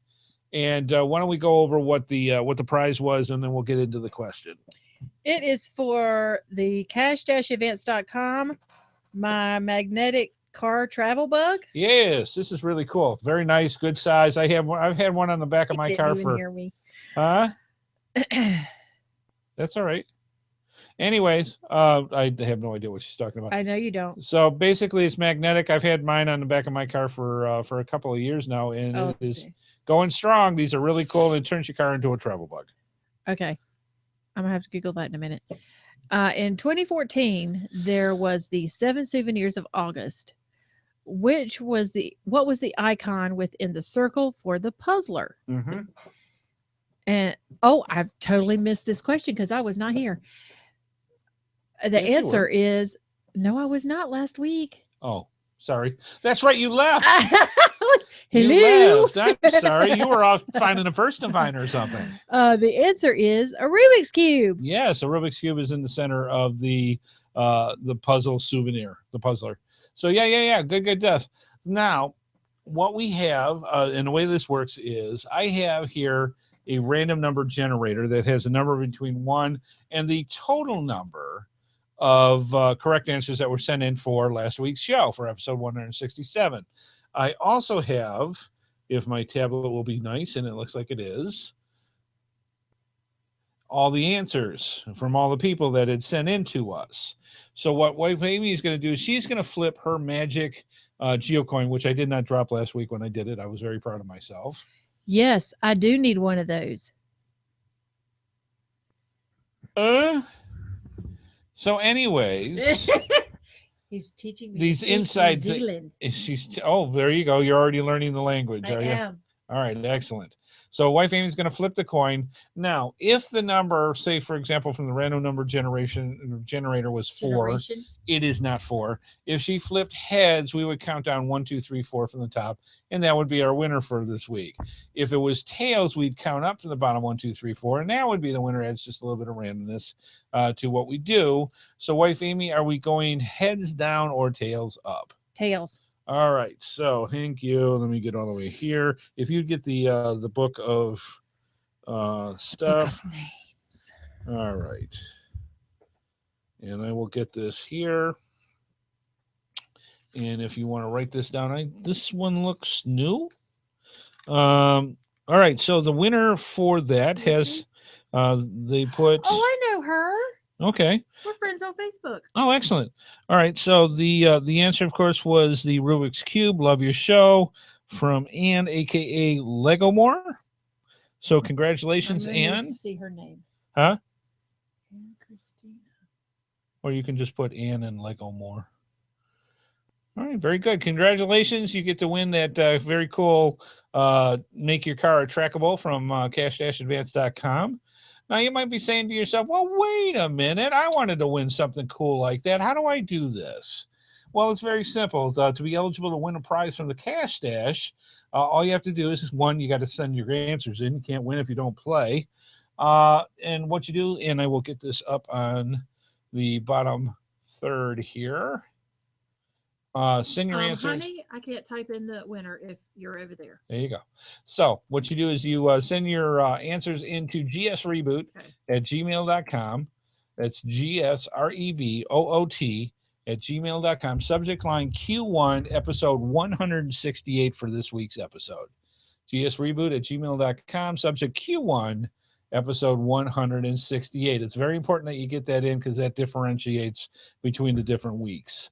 [SPEAKER 2] and why don't we go over what the prize was, and then we'll get into the question.
[SPEAKER 1] It is for the cash-events.com, my magnetic car travel bug.
[SPEAKER 2] Yes, this is really cool. Very nice, good size. I've had one on the back of my car for.
[SPEAKER 1] Hear me.
[SPEAKER 2] Huh? That's all right. Anyways, I have no idea what she's talking about.
[SPEAKER 1] I know you don't.
[SPEAKER 2] So basically, it's magnetic. I've had mine on the back of my car for a couple of years now, and it is going strong. These are really cool. It turns your car into a travel bug.
[SPEAKER 1] Okay. I'm going to have to Google that in a minute. In 2014, there was the 7 Souvenirs of August, what was the icon within the circle for the puzzler?
[SPEAKER 2] Mm-hmm.
[SPEAKER 1] And I've totally missed this question because I was not here. The
[SPEAKER 2] Yes,
[SPEAKER 1] answer is no, I was not last week.
[SPEAKER 2] Oh, sorry. That's right. You left.
[SPEAKER 1] Hello.
[SPEAKER 2] You left. I'm sorry. You were off finding a first divine or something.
[SPEAKER 1] The answer is a Rubik's Cube.
[SPEAKER 2] Yes, a Rubik's Cube is in the center of the puzzle souvenir, the puzzler. So yeah. Good stuff. Now, what we have, and the way this works is I have here a random number generator that has a number between 1 and the total number of correct answers that were sent in for last week's show for episode 167. I also have, if my tablet will be nice, and it looks like it is, all the answers from all the people that had sent in to us. So what Wife Amy is going to do is she's going to flip her magic geocoin, which I did not drop last week when I did it. I was very proud of myself.
[SPEAKER 1] Yes, I do need one of those.
[SPEAKER 2] So anyways,
[SPEAKER 1] he's teaching me
[SPEAKER 2] these inside things. There you go. You're already learning the language, are you? I am. All right, excellent. So Wife Amy's going to flip the coin. Now, if the number, say, for example, from the random number generator was 4, it is not 4. If she flipped heads, we would count down 1, 2, 3, 4 from the top, and that would be our winner for this week. If it was tails, we'd count up from the bottom 1, 2, 3, 4, and that would be the winner. Adds just a little bit of randomness to what we do. So, Wife Amy, are we going heads down or tails up?
[SPEAKER 1] Tails.
[SPEAKER 2] All right, so thank you. Let me get all the way here. If you get the book of stuff.
[SPEAKER 1] Book of names.
[SPEAKER 2] All right. And I will get this here. And if you want to write this down, this one looks new. All right, so the winner for that has they put.
[SPEAKER 1] Oh, I know her.
[SPEAKER 2] Okay.
[SPEAKER 1] We're friends on Facebook.
[SPEAKER 2] Oh, excellent. All right. So the answer, of course, was the Rubik's Cube. Love your show from Ann, a.k.a. Legomore. So congratulations, Ann.
[SPEAKER 1] See her name.
[SPEAKER 2] Huh?
[SPEAKER 1] Ann Christina.
[SPEAKER 2] Or you can just put Ann and Legomore. All right. Very good. Congratulations. You get to win that very cool Make Your Car Trackable from cash-advance.com. Now, you might be saying to yourself, well, wait a minute. I wanted to win something cool like that. How do I do this? Well, it's very simple. To be eligible to win a prize from the Cash Stash, all you have to do is, one, you got to send your answers in. You can't win if you don't play. And what you do, and I will get this up on the bottom third here. Send your answers.
[SPEAKER 1] Honey, I can't type in the winner if you're over there.
[SPEAKER 2] There you go. So what you do is you send your answers into gsreboot@gmail.com. That's gsreboot@gmail.com. Subject line Q1, episode 168 for this week's episode. gsreboot@gmail.com. Subject Q1, episode 168. It's very important that you get that in because that differentiates between the different weeks.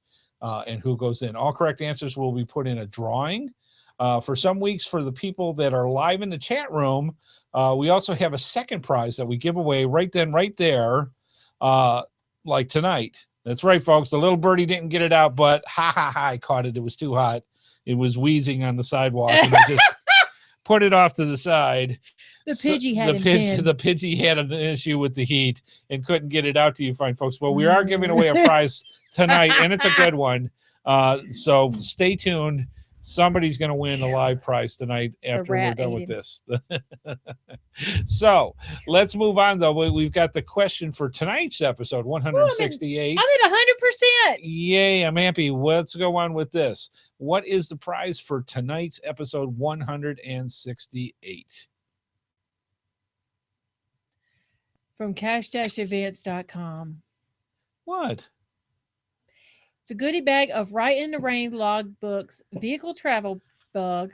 [SPEAKER 2] And who goes in. All correct answers will be put in a drawing. For some weeks, for the people that are live in the chat room, we also have a second prize that we give away right then, right there, like tonight. That's right, folks. The little birdie didn't get it out, but I caught it. It was too hot. It was wheezing on the sidewalk, and I just put it off to the side.
[SPEAKER 1] The Pidgey
[SPEAKER 2] had an issue with the heat and couldn't get it out to you fine folks. Well, we are giving away a prize tonight, and it's a good one. So stay tuned. Somebody's going to win a live prize tonight after we're done with this. So let's move on, though. We've got the question for tonight's episode, 168.
[SPEAKER 1] I'm at 100%.
[SPEAKER 2] Yay, I'm happy. Let's go on with this. What is the prize for tonight's episode 168?
[SPEAKER 1] From cash-advance.com.
[SPEAKER 2] What?
[SPEAKER 1] It's a goodie bag of Right in the Rain logbooks, vehicle travel bug,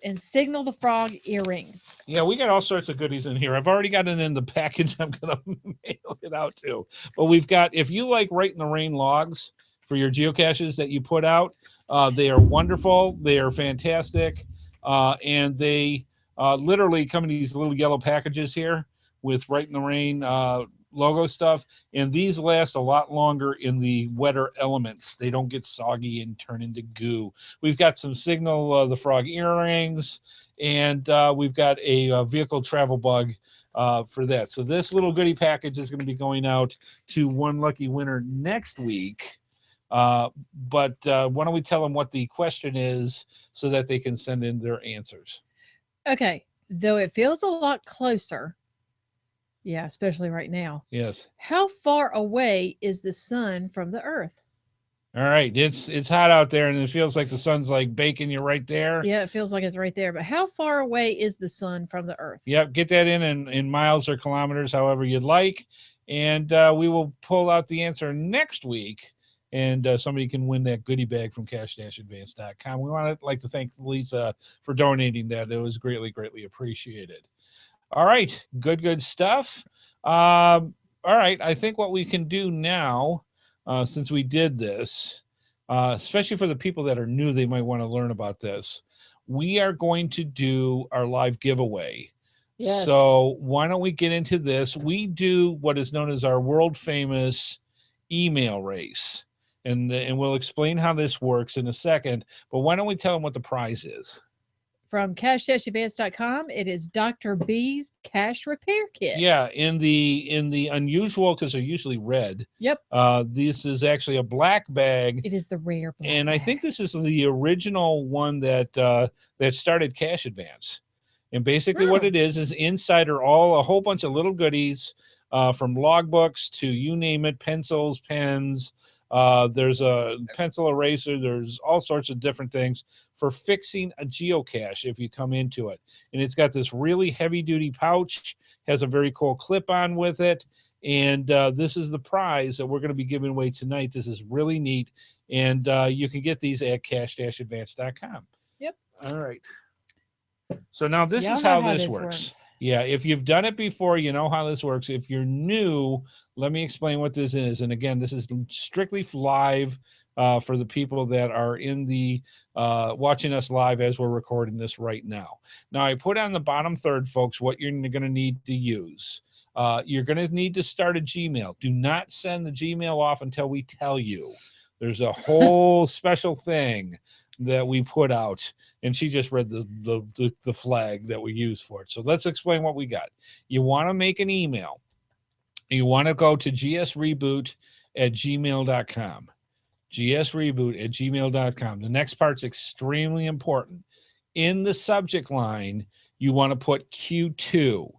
[SPEAKER 1] and Signal the Frog earrings.
[SPEAKER 2] Yeah, we got all sorts of goodies in here. I've already got it in the package I'm going to mail it out to. But we've got, if you like Right in the Rain logs for your geocaches that you put out, they are wonderful. They are fantastic. And they literally come in these little yellow packages here with Right in the Rain logo stuff. And these last a lot longer in the wetter elements. They don't get soggy and turn into goo. We've got some Signal the Frog earrings. And we've got a vehicle travel bug for that. So this little goodie package is going to be going out to one lucky winner next week. But why don't we tell them what the question is so that they can send in their answers?
[SPEAKER 1] Okay. Though it feels a lot closer. Yeah, especially right now.
[SPEAKER 2] Yes.
[SPEAKER 1] How far away is the sun from the earth?
[SPEAKER 2] All right. It's hot out there and it feels like the sun's like baking you right there.
[SPEAKER 1] Yeah, it feels like it's right there. But how far away is the sun from the earth?
[SPEAKER 2] Yep. Get that in miles or kilometers, however you'd like. And we will pull out the answer next week. And somebody can win that goodie bag from cash-advance.com. We want to like to thank Lisa for donating that. It was greatly, greatly appreciated. All right. Good stuff. All right. I think what we can do now, since we did this, especially for the people that are new, they might want to learn about this. We are going to do our live giveaway. Yes. So why don't we get into this? We do what is known as our world famous email race. And we'll explain how this works in a second. But why don't we tell them what the prize is?
[SPEAKER 1] From cash-advance.com, it is Dr. B's Cache Repair Kit.
[SPEAKER 2] Yeah, in the unusual, because they're usually red.
[SPEAKER 1] Yep.
[SPEAKER 2] This is actually a black bag.
[SPEAKER 1] It is the rare black
[SPEAKER 2] and
[SPEAKER 1] bag.
[SPEAKER 2] I think this is the original one that started Cash Advance. And basically what it is inside are a whole bunch of little goodies, from logbooks to you name it, pencils, pens. There's a pencil eraser. There's all sorts of different things for fixing a geocache if you come into it. And it's got this really heavy duty pouch, has a very cool clip on with it. And this is the prize that we're going to be giving away tonight. This is really neat. And you can get these at cash-advance.com.
[SPEAKER 1] Yep.
[SPEAKER 2] All right. So now this is how this works. Yeah, if you've done it before, you know how this works. If you're new, let me explain what this is. And again, this is strictly live for the people that are in the watching us live as we're recording this right now. Now, I put on the bottom third, folks, what you're going to need to use. You're going to need to start a Gmail. Do not send the Gmail off until we tell you. There's a whole special thing that we put out, and she just read the flag that we use for it. So let's explain what we got. You want to make an email. You want to go to gsreboot@gmail.com. gsreboot@gmail.com. The next part's extremely important. In the subject line, you want to put Q2.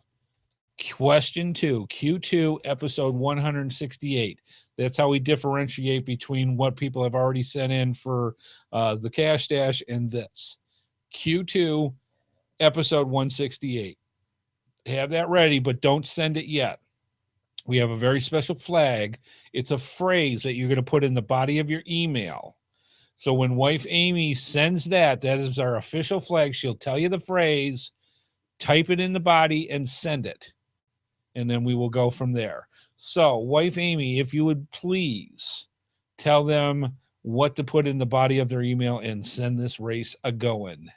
[SPEAKER 2] Question 2, Q2, episode 168. That's how we differentiate between what people have already sent in for the Cache Dash and this. Q2, episode 168. Have that ready, but don't send it yet. We have a very special flag. It's a phrase that you're going to put in the body of your email. So when wife Amy sends that is our official flag. She'll tell you the phrase, type it in the body, and send it. And then we will go from there. So, wife Amy, if you would please tell them what to put in the body of their email and send this race a-going.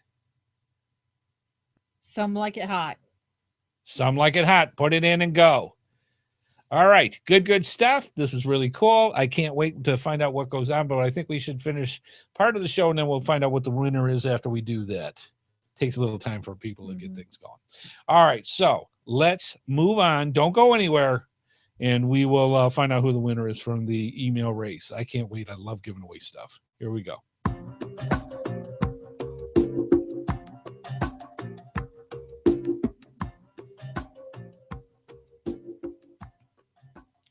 [SPEAKER 1] Some like it hot.
[SPEAKER 2] Some like it hot. Put it in and go. All right. Good stuff. This is really cool. I can't wait to find out what goes on, but I think we should finish part of the show, and then we'll find out what the winner is after we do that. Takes a little time for people to get things going. All right. So, let's move on. Don't go anywhere. And we will find out who the winner is from the email race. I can't wait. I love giving away stuff. Here we go.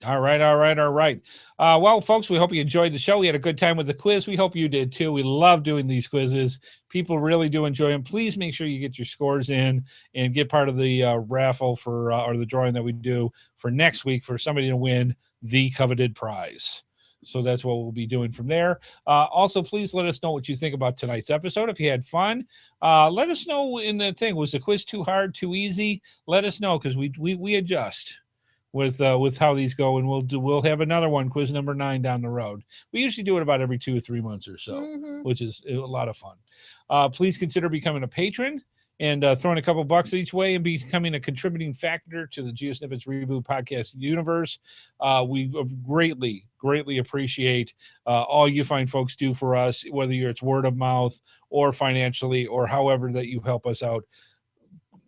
[SPEAKER 2] All right. Well, folks, we hope you enjoyed the show. We had a good time with the quiz. We hope you did too. We love doing these quizzes. People really do enjoy them. Please make sure you get your scores in and get part of the raffle for or the drawing that we do for next week for somebody to win the coveted prize. So that's what we'll be doing from there. Also, please let us know what you think about tonight's episode. If you had fun, let us know in the thing. Was the quiz too hard, too easy? Let us know, because we adjust with how these go, and we'll have another one, quiz number 9, down the road. We usually do it about every 2 or 3 months or so, which is a lot of fun. Please consider becoming a patron and throwing a couple bucks each way and becoming a contributing factor to the GeoSnippits Reboot Podcast universe. We greatly appreciate all you fine folks do for us, whether it's word of mouth or financially or however that you help us out.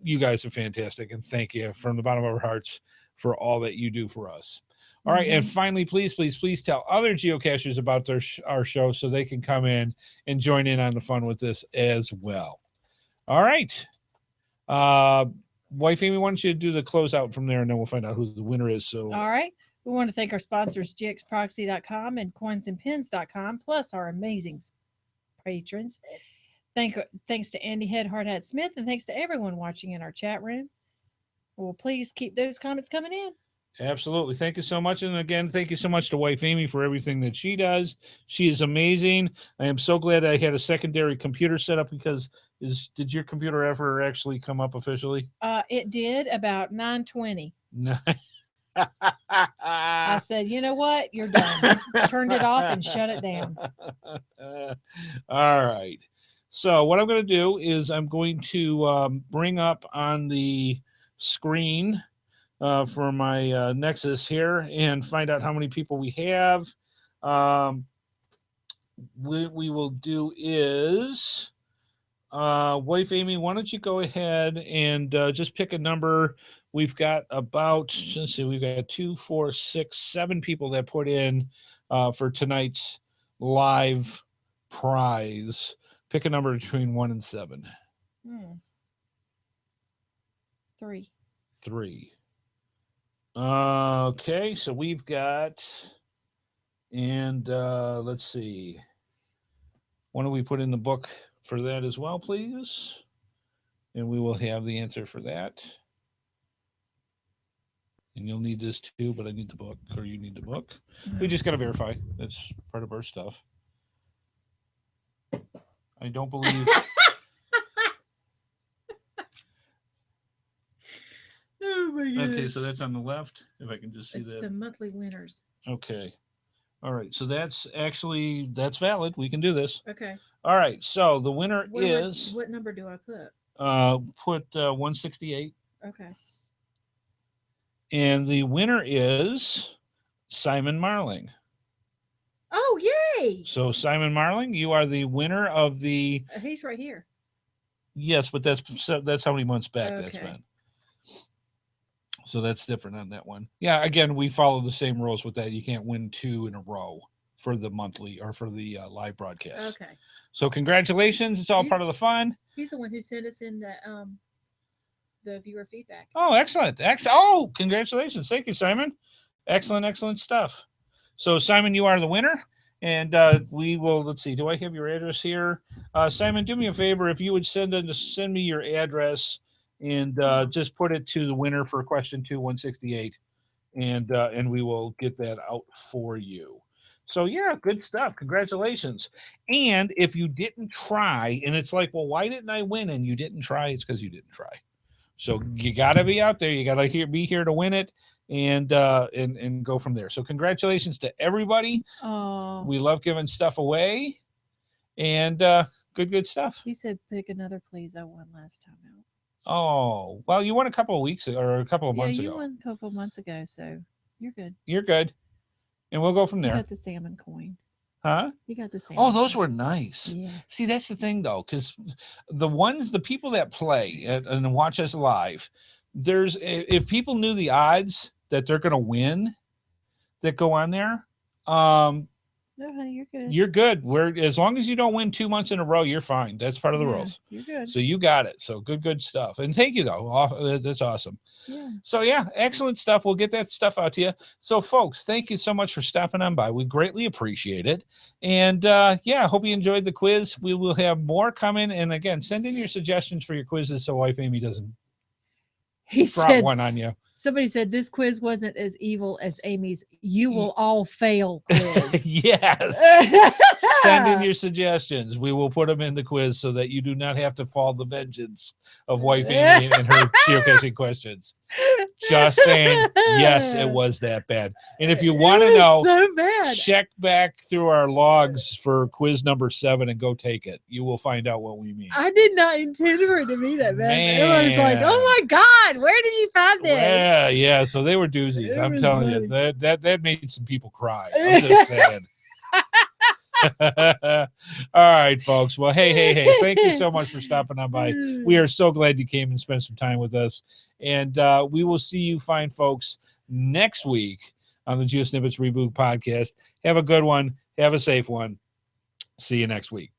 [SPEAKER 2] You guys are fantastic, and thank you from the bottom of our hearts for all that you do for us. All right, and finally, please tell other geocachers about our show so they can come in and join in on the fun with this as well. All right. Wife Amy, why don't you do the closeout from there, and then we'll find out who the winner is. So,
[SPEAKER 1] all right. We want to thank our sponsors, gxproxy.com and coinsandpins.com, plus our amazing patrons. Thanks to Andy HeadHardHat Smith, and thanks to everyone watching in our chat room. Well, please keep those comments coming in.
[SPEAKER 2] Absolutely. Thank you so much. And again, thank you so much to Wife Amy for everything that she does. She is amazing. I am so glad I had a secondary computer set up, because did your computer ever actually come up officially?
[SPEAKER 1] It did about 9:20. I said, you know what? You're done. Turned it off and shut it down.
[SPEAKER 2] All right. So what I'm going to do is I'm going to bring up on the screen for my Nexus here and find out how many people we have. What we will do is, Wife Amy, why don't you go ahead and just pick a number. We've got about, let's see, we've got 2, 4, 6, 7 people that put in for tonight's live prize. Pick a number between 1 and 7.
[SPEAKER 1] 3.
[SPEAKER 2] 3. Okay, so we've got, and let's see. Why don't we put in the book for that as well, please? And we will have the answer for that. And you'll need this too, but I need the book, or you need the book. We just got to verify. That's part of our stuff. I don't believe...
[SPEAKER 1] Oh my gosh.
[SPEAKER 2] Okay, so that's on the left. If I can just see that.
[SPEAKER 1] It's the monthly winners.
[SPEAKER 2] Okay. All right. So that's valid. We can do this.
[SPEAKER 1] Okay.
[SPEAKER 2] All right. So the winner is.
[SPEAKER 1] What number do I put?
[SPEAKER 2] Put 168.
[SPEAKER 1] Okay.
[SPEAKER 2] And the winner is Simon Marling.
[SPEAKER 1] Oh, yay!
[SPEAKER 2] So Simon Marling, you are the winner of the.
[SPEAKER 1] He's right here.
[SPEAKER 2] Yes, but that's how many months back
[SPEAKER 1] Okay.
[SPEAKER 2] that's been. So that's different on that one. Yeah, again, we follow the same rules with that. You can't win 2 in a row for the monthly or for the live broadcast.
[SPEAKER 1] Okay.
[SPEAKER 2] So congratulations. It's all part of the fun.
[SPEAKER 1] He's the one who sent us in the viewer feedback.
[SPEAKER 2] Oh, excellent. Oh, congratulations. Thank you, Simon. Excellent stuff. So, Simon, you are the winner. And we will, let's see, do I have your address here? Simon, do me a favor. If you would send me your address, and just put it to the winner for question 2, 168, and we will get that out for you. So yeah, good stuff. Congratulations. And if you didn't try, and it's like, well, why didn't I win? And you didn't try, it's because you didn't try. So you got to be out there. You got to be here to win it, and go from there. So congratulations to everybody.
[SPEAKER 1] Oh,
[SPEAKER 2] we love giving stuff away, and good stuff.
[SPEAKER 1] He said, pick another, please. I won last time out.
[SPEAKER 2] Oh, well, you won a couple of weeks or a couple of months ago.
[SPEAKER 1] Yeah, you won a couple of months ago, so you're good.
[SPEAKER 2] You're good. And we'll go from there.
[SPEAKER 1] You got the salmon coin.
[SPEAKER 2] Huh?
[SPEAKER 1] You got the salmon
[SPEAKER 2] Oh, those
[SPEAKER 1] coin.
[SPEAKER 2] were nice.
[SPEAKER 1] Yeah.
[SPEAKER 2] See, that's the thing, though, because the people that play and watch us live, if people knew the odds that they're going to win that go on there,
[SPEAKER 1] no, honey, you're good.
[SPEAKER 2] You're good. As long as you don't win 2 months in a row, you're fine. That's part of the rules.
[SPEAKER 1] You're good.
[SPEAKER 2] So you got it. So good stuff. And thank you, though. That's awesome.
[SPEAKER 1] Yeah.
[SPEAKER 2] So yeah, excellent stuff. We'll get that stuff out to you. So folks, thank you so much for stopping on by. We greatly appreciate it. And yeah, hope you enjoyed the quiz. We will have more coming. And again, send in your suggestions for your quizzes so Wife Amy doesn't drop one on you.
[SPEAKER 1] Somebody said this quiz wasn't as evil as Amy's "You will all fail" quiz.
[SPEAKER 2] Yes. Send in your suggestions. We will put them in the quiz so that you do not have to fall the vengeance of wife Amy and her geocaching questions. Just saying, yes, it was that bad. And if you want to know,
[SPEAKER 1] so bad.
[SPEAKER 2] check back through our logs for quiz number 7 and go take it. You will find out what we mean.
[SPEAKER 1] I did not intend for it to be that bad. It was like, oh my God, where did you find this?
[SPEAKER 2] Yeah. So they were doozies. I'm telling you, that made some people cry. I'm
[SPEAKER 1] Yeah.
[SPEAKER 2] just saying. All right, folks. Well, hey. Thank you so much for stopping on by. We are so glad you came and spent some time with us. And we will see you fine folks next week on the GeoSnippits Reboot Podcast. Have a good one. Have a safe one. See you next week.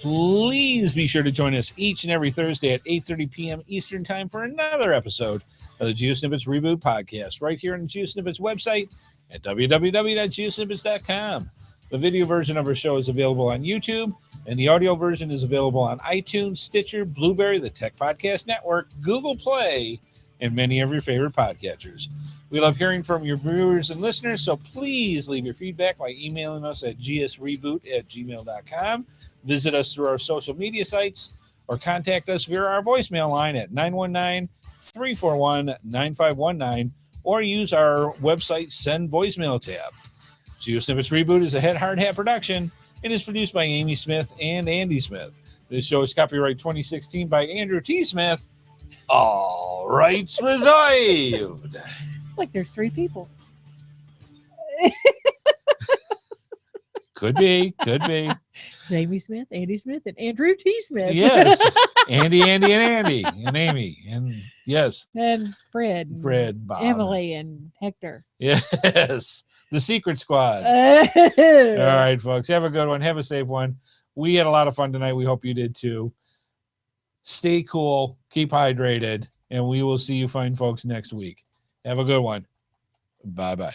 [SPEAKER 2] Please be sure to join us each and every Thursday at 8:30 p.m. Eastern Time for another episode of the GeoSnippits Reboot Podcast right here on the GeoSnippits website at www.geosnippits.com. The video version of our show is available on YouTube, and the audio version is available on iTunes, Stitcher, Blueberry, the Tech Podcast Network, Google Play, and many of your favorite podcatchers. We love hearing from your viewers and listeners, so please leave your feedback by emailing us at gsreboot@gmail.com. Visit us through our social media sites or contact us via our voicemail line at 919-341-9519 or use our website Send Voicemail tab. GeoSnippits Reboot is a HeadHardHat production and is produced by Amy Smith and Andy Smith. This show is copyright 2016 by Andrew T. Smith. All rights reserved.
[SPEAKER 1] It's like there's 3 people.
[SPEAKER 2] Could be.
[SPEAKER 1] Jamie Smith, Andy Smith, and Andrew T. Smith.
[SPEAKER 2] Yes. Andy, and Amy. And yes.
[SPEAKER 1] And Fred.
[SPEAKER 2] Bob.
[SPEAKER 1] Emily, and Hector.
[SPEAKER 2] Yes. The Secret Squad. All right, folks. Have a good one. Have a safe one. We had a lot of fun tonight. We hope you did too. Stay cool. Keep hydrated. And we will see you fine folks next week. Have a good one. Bye-bye.